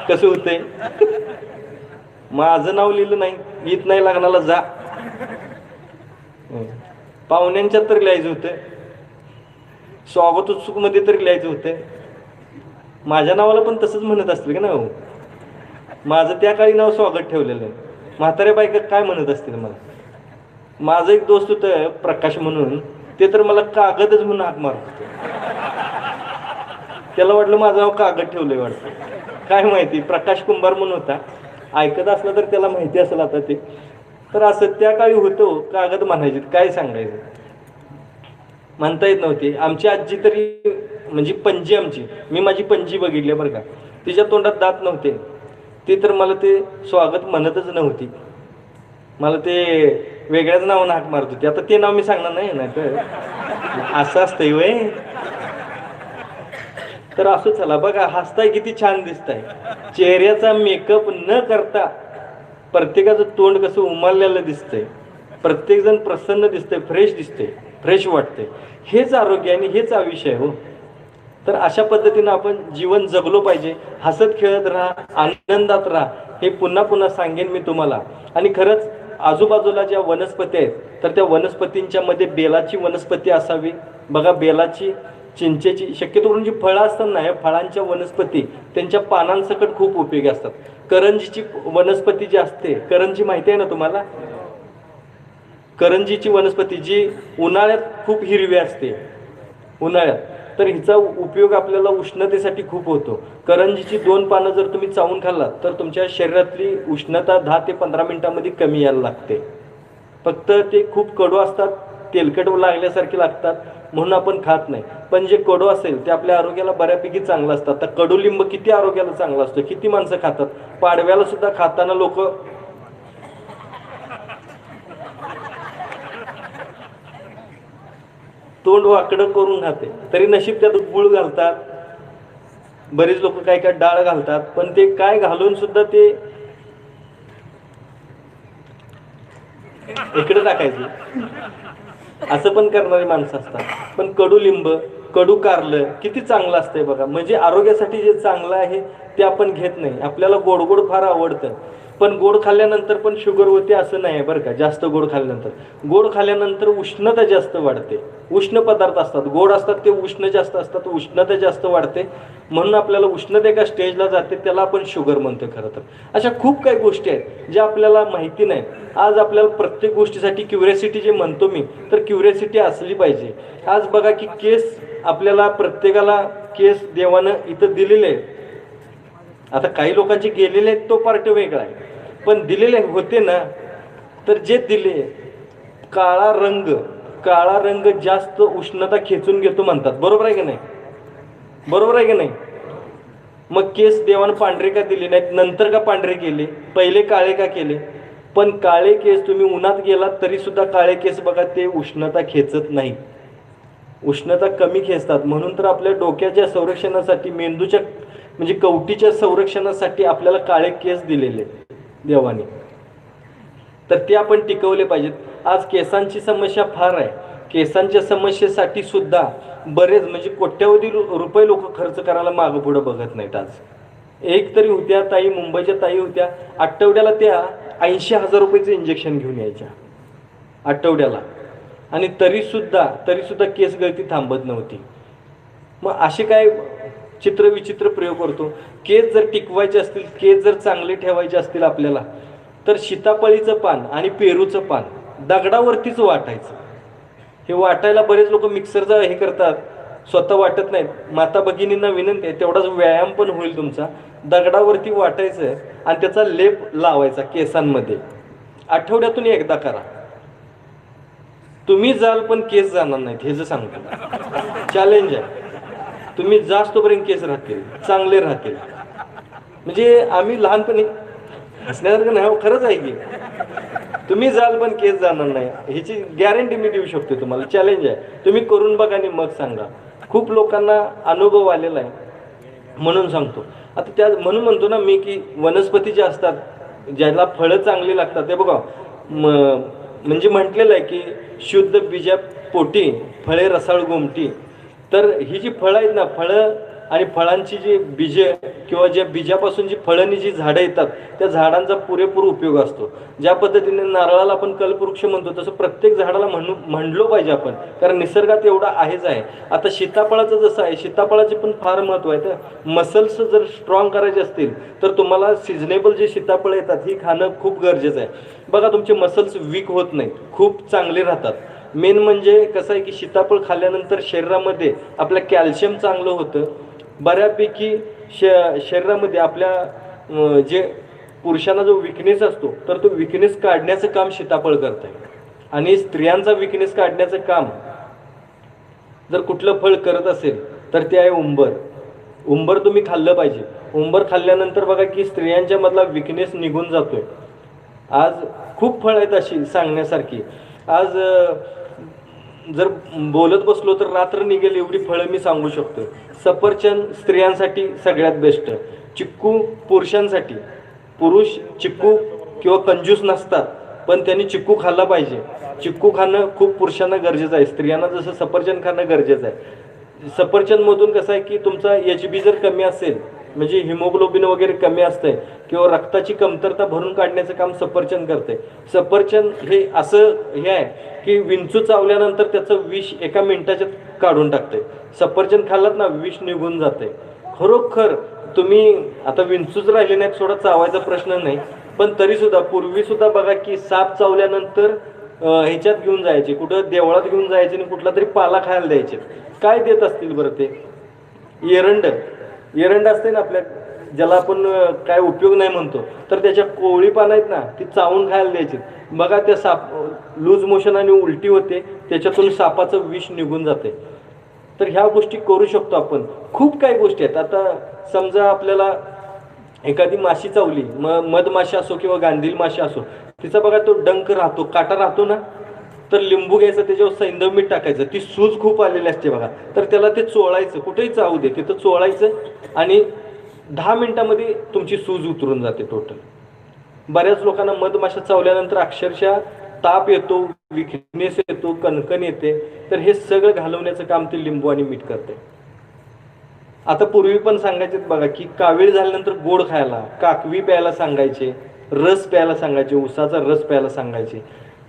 कसं होतंय? माझं नाव लिहिलं नाही, येत नाही लग्नाला जा. पाहुण्यांच्यात तरी लिहायचं होतं, स्वागत उत्सुक मध्ये तरी लिहायचं होतं. माझ्या नावाला पण तसंच म्हणत असतील का ना हो. माझं त्या काळी नाव स्वागत ठेवलेलं आहे. म्हाताऱ्या बायका काय म्हणत असतील मला. माझं एक दोस्त होतं प्रकाश म्हणून, ते तर मला कागदच म्हणून हाक मारत होते. त्याला वाटलं माझं नाव कागद ठेवलंय वाटतं, काय माहिती. प्रकाश कुंभार म्हणून होता, ऐकत असला तर त्याला माहिती असेल आता ते. तर असं त्या काळी होतो, कागद म्हणायचे, काय सांगायचं म्हणता येत नव्हते. आमची आजी तरी म्हणजे पणजी आमची, मी माझी पणजी बघितली बरं का, तिच्या तोंडात दात नव्हते. ती तर मला ते स्वागत म्हणतच नव्हती, मला ते वेगळ्याच नावानं हाक मारत होती. आता ते नाव मी सांगणार नाही तर असं असतंय वय. तर असं चला बघा, हसताय किती छान दिसताय. चेहऱ्याचा मेकअप न करता प्रत्येकाचं तोंड कसं उमललेलं दिसतंय, प्रत्येक जण प्रसन्न दिसतंय, फ्रेश दिसतंय, फ्रेश वाटतंय. हेच आरोग्य आणि हेच आयुष्य आहे हो. तर अशा पद्धतीनं आपण जीवन जगलो पाहिजे. हसत खेळत राहा, आनंदात राहा, हे पुन्हा पुन्हा सांगेन मी तुम्हाला. आणि खरंच आजूबाजूला ज्या वनस्पती आहेत तर त्या वनस्पतींच्या मध्ये बेलाची वनस्पती असावी. बघा बेलाची, चिंचेची, शक्यतो करून जी फळं असतात ना, या फळांच्या वनस्पती त्यांच्या पानांसकट खूप उपयोगी असतात. करंजीची वनस्पती जी असते, करंजी माहिती आहे ना तुम्हाला, करंजीची वनस्पती जी उन्हाळ्यात खूप हिरवी असते उन्हाळ्यात, तर हिचा उपयोग आपल्याला उष्णतेसाठी खूप होतो. करंजीची 2 पानं जर तुम्ही चावून खाल्लात तर तुमच्या शरीरातली उष्णता 10 ते 15 मिनिटांमध्ये कमी यायला लागते. फक्त ते खूप कडू असतात, तेलकट लागल्यासारखे लागतात म्हणून आपण खात नाही. पण जे कडू असेल ते आपल्या आरोग्याला बऱ्यापैकी चांगलं असतात. तर कडुलिंब किती आरोग्याला चांगलं असतं, किती माणसं खातात. पाडव्याला सुद्धा खाताना लोक तोंड वाकडं करून खाते, तरी नशीब त्यात गुळ घालतात. बरेच लोक काय काय डाळ घालतात, पण ते काय घालून सुद्धा ते इकडे टाकायचं, असं पण करणारी माणसं असतात. पण कडुलिंब, कडू कारलं किती चांगलं असतंय बघा. म्हणजे आरोग्यासाठी जे चांगलं आहे ते आपण घेत नाही. आपल्याला गोड गोड फार आवडतं, पण गोड खाल्ल्यानंतर पण शुगर होते असं नाही आहे बरं का. जास्त गोड खाल्ल्यानंतर, गोड खाल्ल्यानंतर उष्णता जास्त वाढते. उष्ण पदार्थ असतात, गोड असतात ते उष्ण जास्त असतात, उष्णता जास्त वाढते. म्हणून आपल्याला उष्णता एका स्टेजला जाते, त्याला आपण शुगर म्हणतो. खरं तर अशा खूप काही गोष्टी आहेत ज्या आपल्याला माहिती नाही. आज आपल्याला प्रत्येक गोष्टीसाठी क्युरियोसिटी जे म्हणतो मी, तर क्युरियोसिटी असली पाहिजे. आज बघा की केस आपल्याला प्रत्येकाला केस देवानं इथं दिलेले आहेत. आता काही लोकांचे गेलेले आहेत तो पार्ट वेगळा आहे, पण दिलेले होते ना, तर जे दिले काळा रंग जास्त उष्णता खेचून घेतो म्हणतात. बरोबर आहे की नाही? बरोबर आहे की नाही? मग केस देवानं पांढरे का दिले नाहीत, नंतर का पांढरे केले, पहिले काळे का केले? पण काळे केस तुम्ही उन्हात गेलात तरी सुद्धा काळे केस बघा ते उष्णता खेचत नाही, उष्णता कमी खेचतात. म्हणून तर आपल्या डोक्याच्या संरक्षणासाठी, मेंदूच्या म्हणजे कवटीच्या संरक्षणासाठी आपल्याला काळे केस दिलेले देवाने, तर ते आपण टिकवले पाहिजेत. आज केसांची समस्या फार आहे. केसांच्या समस्येसाठी सुद्धा बरेच म्हणजे कोट्यावधी रुपये लोक खर्च करायला मागं पुढं बघत नाहीत. आज एक तरी होत्या ताई, मुंबईच्या ताई होत्या, आठवड्याला त्या 80,000 रुपयाचं इंजेक्शन घेऊन यायच्या आठवड्याला, आणि तरी सुद्धा केस गळती थांबत नव्हती. मग असे काय चित्रविचित्र प्रयोग करतो. केस जर टिकवायचे असतील, केस जर चांगले ठेवायचे असतील आपल्याला, तर सीताफळीचं पान आणि पेरूचं पान दगडावरतीच वाटायचं. हे वाटायला बरेच लोक मिक्सरचा हे करतात, स्वतः वाटत नाहीत. माता भगिनींना विनंती आहे, तेवढाच व्यायाम पण होईल तुमचा. दगडावरती वाटायचं आणि त्याचा लेप लावायचा केसांमध्ये. आठवड्यातून एकदा करा. तुम्ही जाल पण केस जाणार नाहीत, हे जर सांगतो. चॅलेंज आहे. तुम्ही जास्तपर्यंत केस राहतील, चांगले राहतील. म्हणजे आम्ही लहानपणी हसण्यासारखं नाही, खरंच आहे की तुम्ही जाल पण केस जाणार नाही, ह्याची गॅरंटी मी देऊ शकतो तुम्हाला. चॅलेंज आहे, तुम्ही करून बघा आणि मग सांगा. खूप लोकांना अनुभव आलेला आहे म्हणून सांगतो. आता त्या म्हणून म्हणतो ना मी की वनस्पती ज्या असतात, ज्याला फळं चांगली लागतात, ते बघा म्हणजे म्हटलेलं आहे की शुद्ध बीजा पोटी फळे रसाळ गोमटी. तर ही जी फळं आहेत ना, फळं आणि फळांची जी बीजे किंवा ज्या बीजापासून जी फळांनी जी झाडं येतात, त्या झाडांचा पुरेपूर उपयोग असतो. ज्या पद्धतीने नारळाला आपण कल्पवृक्ष म्हणतो, तसं प्रत्येक झाडाला म्हणलो पाहिजे आपण, कारण निसर्गात एवढा आहेच आहे. आता सीताफळाचं जसं आहे, सीताफळाचे पण फार महत्त्व आहे. तर मसल्स जर स्ट्रॉंग करायचे असतील तर तुम्हाला सिजनेबल जे सीताफळ येतात ही खाणं खूप गरजेचं आहे. बघा तुमचे मसल्स वीक होत नाहीत, खूप चांगले राहतात. मेन म्हणजे कसं आहे की सीताफळ खाल्ल्यानंतर शरीरामध्ये आपलं कॅल्शियम चांगलं होतं. बऱ्यापैकी शरीरामध्ये आपल्या जे पुरुषांना जो विकनेस असतो, तर तो विकनेस काढण्याचं काम सीताफळ करत आहे. आणि स्त्रियांचा विकनेस काढण्याचं काम जर कुठलं फळ करत असेल तर ते आहे उंबर. उंबर तुम्ही खाल्लं पाहिजे. उंबर खाल्ल्यानंतर बघा की स्त्रियांच्या मधला विकनेस निघून जातोय. आज खूप फळ आहेत अशी सांगण्यासारखी. आज जर बोलत बसलो तर रात्र निघेल एवढी फळं मी सांगू शकतो. सफरचंद स्त्रियांसाठी सगळ्यात बेस्ट. चिक्कू पुरुषांसाठी. पुरुष चिक्कू किंवा कंजूस नसतात, पण त्यांनी चिक्कू खाल्ला पाहिजे. चिक्कू खाणं खूप पुरुषांना गरजेचं आहे. स्त्रियांना जसं सफरचंद खाणं गरजेचं आहे. सफरचंदमधून कसं आहे की तुमचा HB जर कमी असेल, म्हणजे हिमोग्लोबिन वगैरे कमी असतंय किंवा रक्ताची कमतरता भरून काढण्याचं काम सफरचंद करते. सफरचंद हे असं हे आहे की विंचू चावल्यानंतर त्याचं विष एका मिनिटाच्यात काढून टाकते. सफरचंद खाल्लात ना, विष निघून जाते. खरोखर तुम्ही आता विंचूच राहिले नाहीत, सोडा चावायचा प्रश्न नाही, पण तरीसुद्धा पूर्वीसुद्धा बघा की साप चावल्यानंतर ह्याच्यात घेऊन जायचे, कुठं देवळात घेऊन जायचे आणि कुठला तरी पाला खायला द्यायचे. काय देत असतील बरं ते? एरंड असते ना आपल्या, ज्याला आपण काय उपयोग नाही म्हणतो, तर त्याच्या कोवळी पानं आहेत ना, ती चावून खायला द्यायची. बघा त्या साप लूज मोशन आणि उलटी होते, त्याच्यातून सापाचं विष निघून जाते. तर ह्या गोष्टी करू शकतो आपण. खूप काही गोष्टी आहेत. आता समजा आपल्याला एखादी माशी चावली, मधमाशी असो किंवा गांधील माशी असो, तिचा बघा तो डंक राहतो, काटा राहतो ना, तर लिंबू घ्यायचं, त्याच्यावर सैंधव मीठ टाकायचं. ती सूज खूप आलेली असते बघा, तर त्याला ते चोळायचं, कुठेही चावू दे तिथं चोळायचं आणि 10 मिनिटामध्ये तुमची सूज उतरून जाते टोटल. बऱ्याच लोकांना मधमाशा चावल्यानंतर अक्षरशः ताप येतो, विकनेस येतो, कणकण येते, तर हे सगळं घालवण्याचं काम ते लिंबू आणि मीठ करते. आता पूर्वी पण सांगायचे बघा की कावीळ झाल्यानंतर गोड खायला, काकवी प्यायला सांगायचे, रस प्यायला सांगायचे, उसाचा रस प्यायला सांगायचे.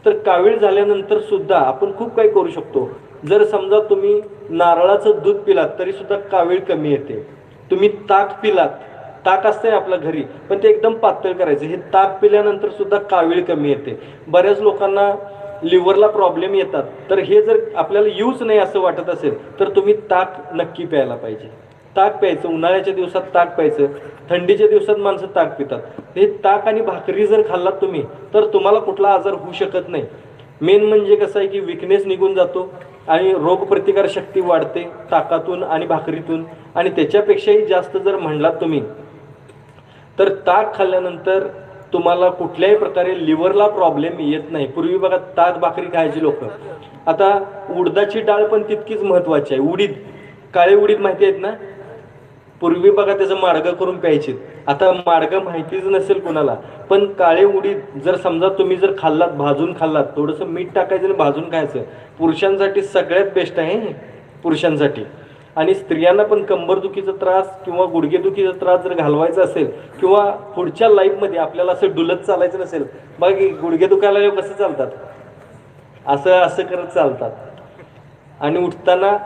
तर कावीळ झाल्यानंतर सुद्धा आपण खूप काही करू शकतो. जर समजा तुम्ही नारळाचं दूध पिलात तरी सुद्धा कावीळ कमी येते. तुम्ही ताक पिलात, ताक असतंय आपल्या घरी पण ते एकदम पातळ करायचं, हे ताक पिल्यानंतर सुद्धा कावीळ कमी येते. बऱ्याच लोकांना लिव्हरला प्रॉब्लेम येतात, तर हे जर आपल्याला यूज नाही असं वाटत असेल तर तुम्ही ताक नक्की प्यायला पाहिजे. ताक प्यायचं, उन्हाळ्याच्या दिवसात ताक प्यायचं, थंडीच्या दिवसात माणसं ताक पितात. हे ताक आणि भाकरी जर खाल्लात तुम्ही तर तुम्हाला कुठला आजार होऊ शकत नाही. मेन म्हणजे कसं आहे की विकनेस निघून जातो आणि रोगप्रतिकार शक्ती वाढते ताकातून आणि भाकरीतून. आणि त्याच्यापेक्षाही जास्त जर म्हणलात तुम्ही तर ताक खाल्ल्यानंतर तुम्हाला कुठल्याही प्रकारे लिव्हरला प्रॉब्लेम येत नाही. पूर्वी बघा ताक भाकरी खायची लोक, आता उडदाची डाळ पण तितकीच महत्वाची आहे. उडीद, काळे उडीद माहिती आहेत ना, पूर्वी बघा त्याचं माडगं करून प्यायचे. आता माडगं माहितीच नसेल कोणाला, पण काळे उडीद जर समजा तुम्ही जर खाल्लात, भाजून खाल्लात, थोडंसं मीठ टाकायचं आणि भाजून खायचं, पुरुषांसाठी सगळ्यात बेस्ट आहे पुरुषांसाठी. आणि स्त्रियांना पण कंबरदुखीचा त्रास किंवा गुडघेदुखीचा त्रास जर घालवायचा असेल किंवा पुढच्या लाईफमध्ये आपल्याला असं डुलत चालायचं नसेल, बघा की गुडघे दुखायला कसं चालतात, असं असं करत चालतात आणि उठताना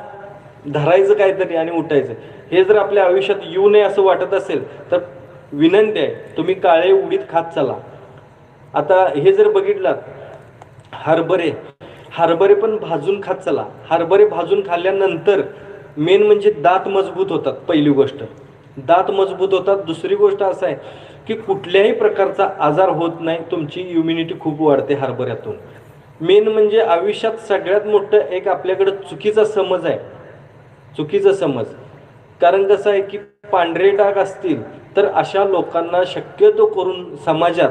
धरायचं काहीतरी आणि उठायचं. हे जर आपल्या आयुष्यात येऊ नये असं वाटत असेल तर विनंती आहे तुम्ही काळे उडीद खात चला. आता हे जर बघितलं हरभरे, हरभरे पण भाजून खात चला. हरभरे भाजून खाल्ल्यानंतर मेन म्हणजे दात मजबूत होतात. पहिली गोष्ट दात मजबूत होतात. दुसरी गोष्ट असं आहे की कुठल्याही प्रकारचा आजार होत नाही, तुमची इम्युनिटी खूप वाढते हरभऱ्यातून. मेन म्हणजे आयुष्यात सगळ्यात मोठं एक आपल्याकडं चुकीचा समज आहे, चुकीचा समज. कारण कसं आहे की पांढरे डाग असतील तर अशा लोकांना शक्यतो करून समाजात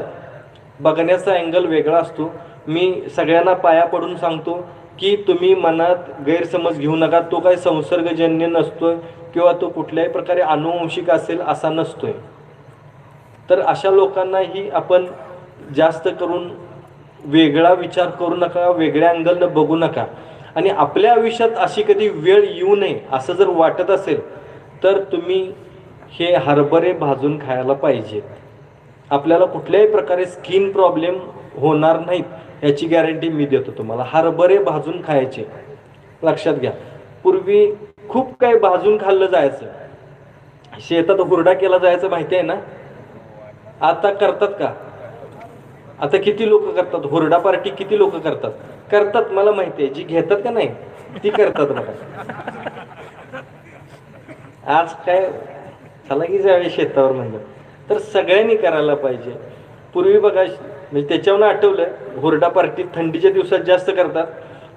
बघण्याचा अँगल वेगळा असतो. मी सगळ्यांना पाया पडून सांगतो की तुम्ही मनात गैरसमज घेऊ नका. तो काही संसर्गजन्य नसतोय किंवा तो कुठल्याही प्रकारे अनुवंशिक असेल असा नसतोय. तर अशा लोकांनाही आपण जास्त करून वेगळा विचार करू नका, वेगळ्या अँगलनं बघू नका. आणि आपल्या आयुष्यात अशी कधी वेळ येऊ नये असं जर वाटत असेल तर तुम्ही हे हरभरे भाजून खायला पाहिजेत. आपल्याला कुठल्याही प्रकारे स्किन प्रॉब्लेम होणार नाहीत याची गॅरंटी मी देतो तुम्हाला. हरभरे भाजून खायचे, लक्षात घ्या. पूर्वी खूप काही भाजून खाल्लं जायचं, शेतात हुरडा केला जायचं माहिती आहे ना. आता करतात का? आता किती लोक करतात हुरडा पार्टी? किती लोक करतात? करतात, मला माहिती आहे. जी घेतात का नाही ती करतात बघा. आज काय चला की जावे शेतावर म्हणलं तर सगळ्यांनी करायला पाहिजे. पूर्वी बघा म्हणजे त्याच्यावर आठवलं हुरडा पार्टी थंडीच्या दिवसात जास्त करतात.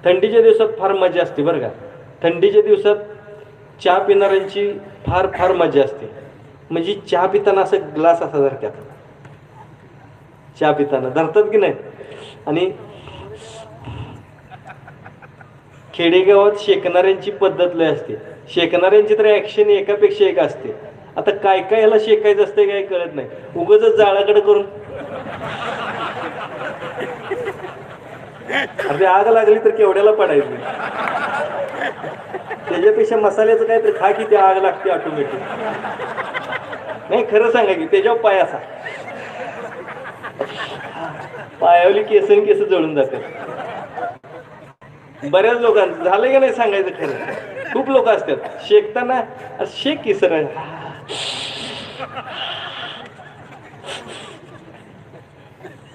थंडीच्या दिवसात फार मजा असते बरं का. थंडीच्या दिवसात चहा पिणाऱ्यांची फार फार मजा असते. म्हणजे चहा पिताना असं ग्लास असा धरतात, चहा पिताना धरतात की नाही. आणि खेडेगावात शेकणाऱ्यांची पद्धत लय असते. शेकणाऱ्यांची तर ऍक्शन एकापेक्षा एक असते. आता काय काय याला शेकायचं असते काही कळत नाही, उगाच जाळाकडे करून अरे आग लागली तर केवढ्याला पडायचं. त्याच्यापेक्षा मसाल्याचं काय तर खा की ते आग लागते ऑटोमॅटिक. नाही खरं सांगा की त्याच्यावर पाय असा पायावली केस जळून जातात. बऱ्याच लोकांचं झालं का नाही सांगायचं खरं. खूप लोक असतात शेकताना शेक की सर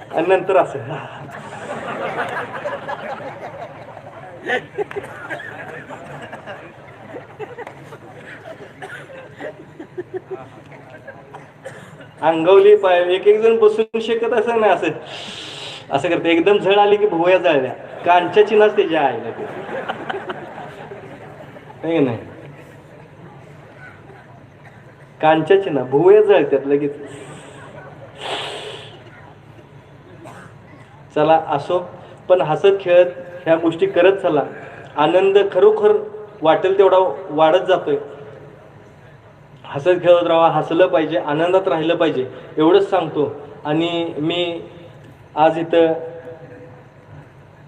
आणि नंतर असं अंगवली पाय. एक एक जण बसून शेकत असं नाही, असं असं करते. एकदम झळ आली की भुवया जाळल्या. कांच्या चिनाच त्याच्या आईला ते नाही, कांच्या चिना भुवया जळतात लगेच. चला असो, पण हसत खेळत ह्या गोष्टी करत चला. आनंद खरोखर वाटेल तेवढा वाढत जातोय. हसत खेळत राहा, हसलं पाहिजे, आनंदात राहिलं पाहिजे एवढंच सांगतो. आणि मी आज इथं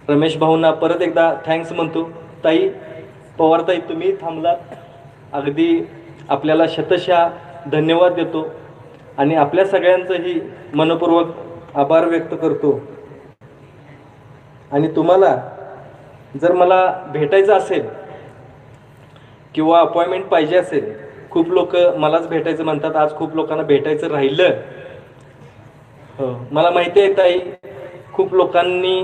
रमेश भाऊंना परत एकदा थँक्स म्हणतो. ताई पवारताई, तुम्ही थांबलात, अगदी आपल्याला शतशः धन्यवाद देतो आणि आपल्या सगळ्यांचंही मनपूर्वक आभार व्यक्त करतो. आणि तुम्हाला जर मला भेटायचं असेल किंवा अपॉइंटमेंट पाहिजे असेल, खूप लोक मलाच भेटायचं म्हणतात, आज खूप लोकांना भेटायचं राहिलं. मला माहिती आहे ताई, खूप लोकांनी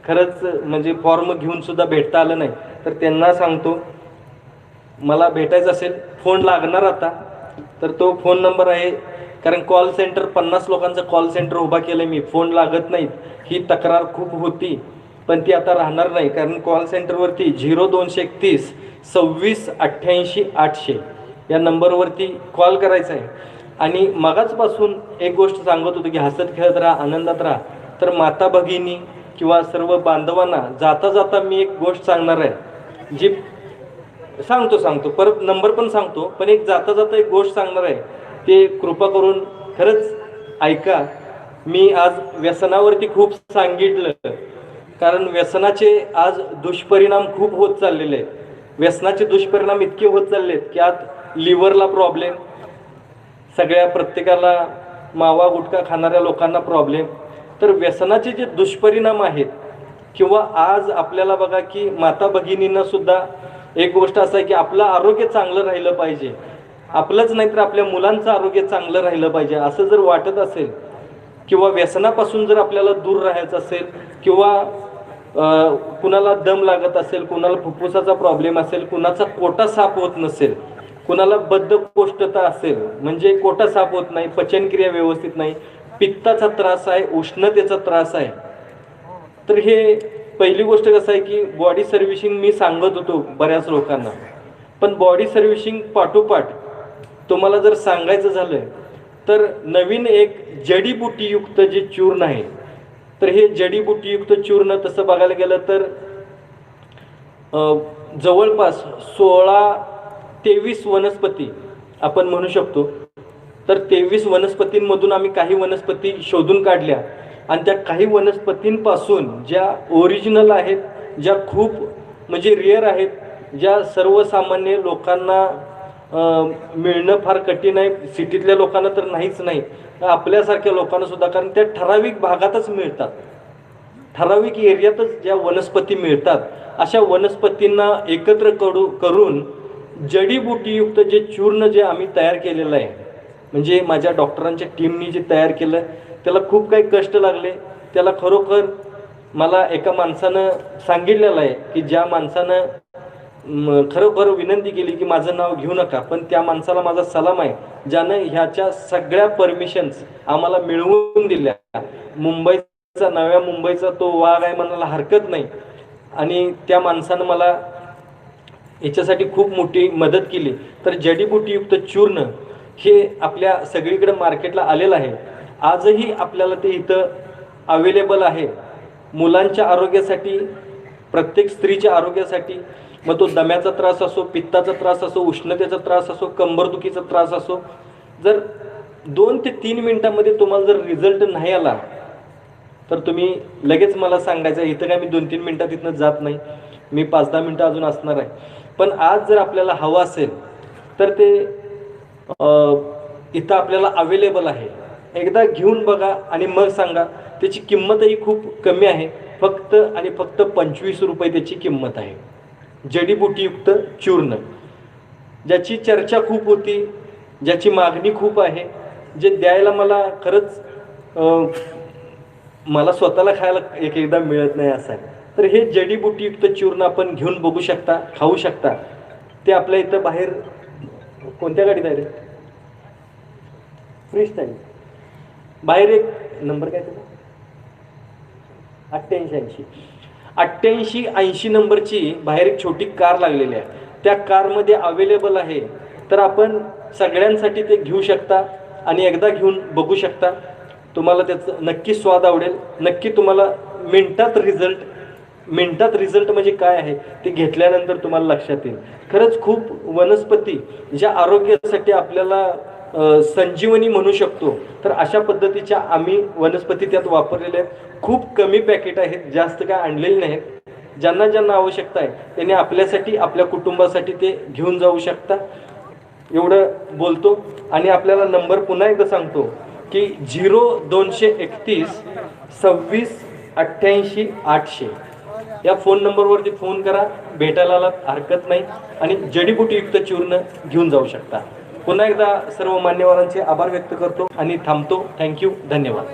खरंच म्हणजे फॉर्म घेऊन सुद्धा भेटता आलं नाही, तर त्यांना सांगतो मला भेटायचं असेल, फोन लागणार आता, तर तो फोन नंबर आहे. कारण कॉल सेंटर 50 लोकांचं कॉल सेंटर उभा केलं मी, फोन लागत नाहीत, ही तक्रार खूप होती, पण ती आता राहणार नाही. कारण कॉल सेंटरवरती 0231 26 88 800 या नंबरवरती कॉल करायचा आहे. आणि मगाचपासून एक गोष्ट सांगत होतो की हसत खेळत राहा, आनंदात राहा. तर माता भगिनी किंवा सर्व बांधवांना जाता जाता मी एक गोष्ट सांगणार आहे, जी सांगतो परत नंबर पण सांगतो, पण एक जाता जाता एक गोष्ट सांगणार आहे, ते कृपा करून खरंच ऐका. मी आज व्यसनावरती खूप सांगितलं, कारण व्यसनाचे आज दुष्परिणाम खूप होत चाललेले आहेत. व्यसनाचे दुष्परिणाम इतके होत चालले आहेत की आज लिव्हरला प्रॉब्लेम, सगळ्या प्रत्येकाला मावा गुटखा खाणाऱ्या लोकांना प्रॉब्लेम. तर व्यसनाचे जे दुष्परिणाम आहेत, किंवा आज आपल्याला बघा की माता भगिनींना सुद्धा एक गोष्ट असं आहे की आपलं आरोग्य चांगलं राहिलं पाहिजे, आपलंच नाही तर आपल्या मुलांचं आरोग्य चांगलं राहिलं पाहिजे असं जर वाटत असेल, किंवा व्यसनापासून जर आपल्याला दूर राहायचं असेल, किंवा कुणाला दम लागत असेल, कुणाला फुफ्फुसाचा प्रॉब्लेम असेल, कुणाचा कोटा साफ होत नसेल, कुणाला बद्धकोष्ठता असेल, म्हणजे कोटा साफ होत नाही, पचनक्रिया व्यवस्थित नाही, पित्ताचा त्रास आहे, उष्णतेचा त्रास आहे, तर हे पहिली गोष्ट कसं आहे की बॉडी सर्व्हिसिंग मी सांगत होतो बऱ्याच लोकांना, पण बॉडी सर्व्हिसिंग पाठोपाठ तुम्हाला जर सांगायचं झालं तर नवीन एक जडीबुटीयुक्त जे चूर्ण आहे, तर हे जडीबुटीयुक्त चूर्ण तसं बघायला गेलं तर जवळपास 16-23 वनस्पती आपण म्हणू शकतो. तर 23 वनस्पतींमधून आम्ही काही वनस्पती शोधून काढल्या, आणि त्या काही वनस्पतींपासून ज्या ओरिजिनल आहेत, ज्या खूप म्हणजे रिअर आहेत, ज्या सर्वसामान्य लोकांना मिळणं फार कठीण आहे, सिटीतल्या लोकांना तर नाहीच नाही, आपल्यासारख्या लोकांना सुद्धा, कारण त्या ठराविक भागातच मिळतात, ठराविक एरियातच ज्या वनस्पती मिळतात, अशा वनस्पतींना एकत्र करून जडीबुटीयुक्त जे चूर्ण जे आम्ही तयार केलेलं आहे, म्हणजे माझ्या डॉक्टरांच्या टीमनी जे तयार केलं, त्याला खूप काही कष्ट लागले. त्याला खरोखर मला एका माणसानं सांगितलेलं आहे की ज्या माणसानं खरोखर विनंती केली की माझं नाव घेऊ नका, पण त्या माणसाला माझा सलाम आहे, ज्यानं ह्याच्या सगळ्या परमिशन्स आम्हाला मिळवून दिल्या. मुंबईचा, नव्या मुंबईचा तो वाघ आहे म्हणायला हरकत नाही, आणि त्या माणसानं मला याच्यासाठी खूप मोठी मदत केली. तर जडीबुटीयुक्त चूर्ण हे आपल्या सगळीकडे मार्केटला आलेलं आहे. आजही आपल्याला ते इथं अवेलेबल आहे, मुलांच्या आरोग्यासाठी, प्रत्येक स्त्रीच्या आरोग्यासाठी. मग तो दम्याचा त्रास असो, पित्ताचा त्रास असो, उष्णतेचा त्रास असो, कंबरदुखीचा त्रास असो, जर 2 ते 3 मिनिटांमध्ये तुम्हाला जर रिझल्ट नाही आला तर तुम्ही लगेच मला सांगायचं. इथं काय मी 2-3 मिनिटात इथनं जात नाही, मी 5-10 मिनिटं अजून असणार आहे. पण आज जर आपल्याला हवं असेल तर ते इथं आपल्याला अवेलेबल आहे. एकदा घेऊन बघा आणि मग सांगा. त्याची किंमतही खूप कमी आहे, फक्त आणि फक्त 25 रुपये त्याची किंमत आहे. जडीबुटीयुक्त चूर्ण, ज्याची चर्चा खूप होती, ज्याची मागणी खूप आहे, जे द्यायला मला खरंच मला स्वतःला खायला एकदा मिळत नाही असं आहे. तर हे जडीबुटीयुक्त चूर्ण आपण घेऊन बघू शकता, खाऊ शकता. ते आपल्या इथं बाहेर कोणत्या गाडीत आहे रे? फ्री स्टाईल बाहेर एक नंबर काय त्याचा 8880 नंबरची बाहेर एक छोटी कार लागलेली आहे. त्या कारमध्ये अवेलेबल आहे. तर आपण सगळ्यांसाठी ते घेऊ शकता आणि एकदा घेऊन बघू शकता. तुम्हाला त्याचं नक्की स्वाद आवडेल, नक्की तुम्हाला मिनिटात रिझल्ट मिनिटात रिझल्ट म्हणजे काय आहे ते घेतल्यानंतर तुम्हाला लक्षात येईल. खरंच खूप वनस्पती ज्या आरोग्यासाठी आपल्याला संजीवनी म्हणू शकतो, तर अशा पद्धतीच्या आम्ही वनस्पती त्यात वापरलेल्या आहेत. खूप कमी पॅकेट आहेत, जास्त काय आणलेले नाहीत. ज्यांना ज्यांना आवश्यकता आहे त्यांनी आपल्यासाठी आपल्या कुटुंबासाठी ते घेऊन जाऊ शकता. एवढं बोलतो आणि आपल्याला नंबर पुन्हा एकदा सांगतो की 0231 26 88 800 या फोन नंबरवरती फोन करा. भेटायला हरकत नाही आणि जडीबुटीयुक्त चूर्ण घेऊन जाऊ शकता. पुन्हा एकदा सर्व मान्यवरांचे आभार व्यक्त करतो आणि थांबतो. थँक्यू, धन्यवाद.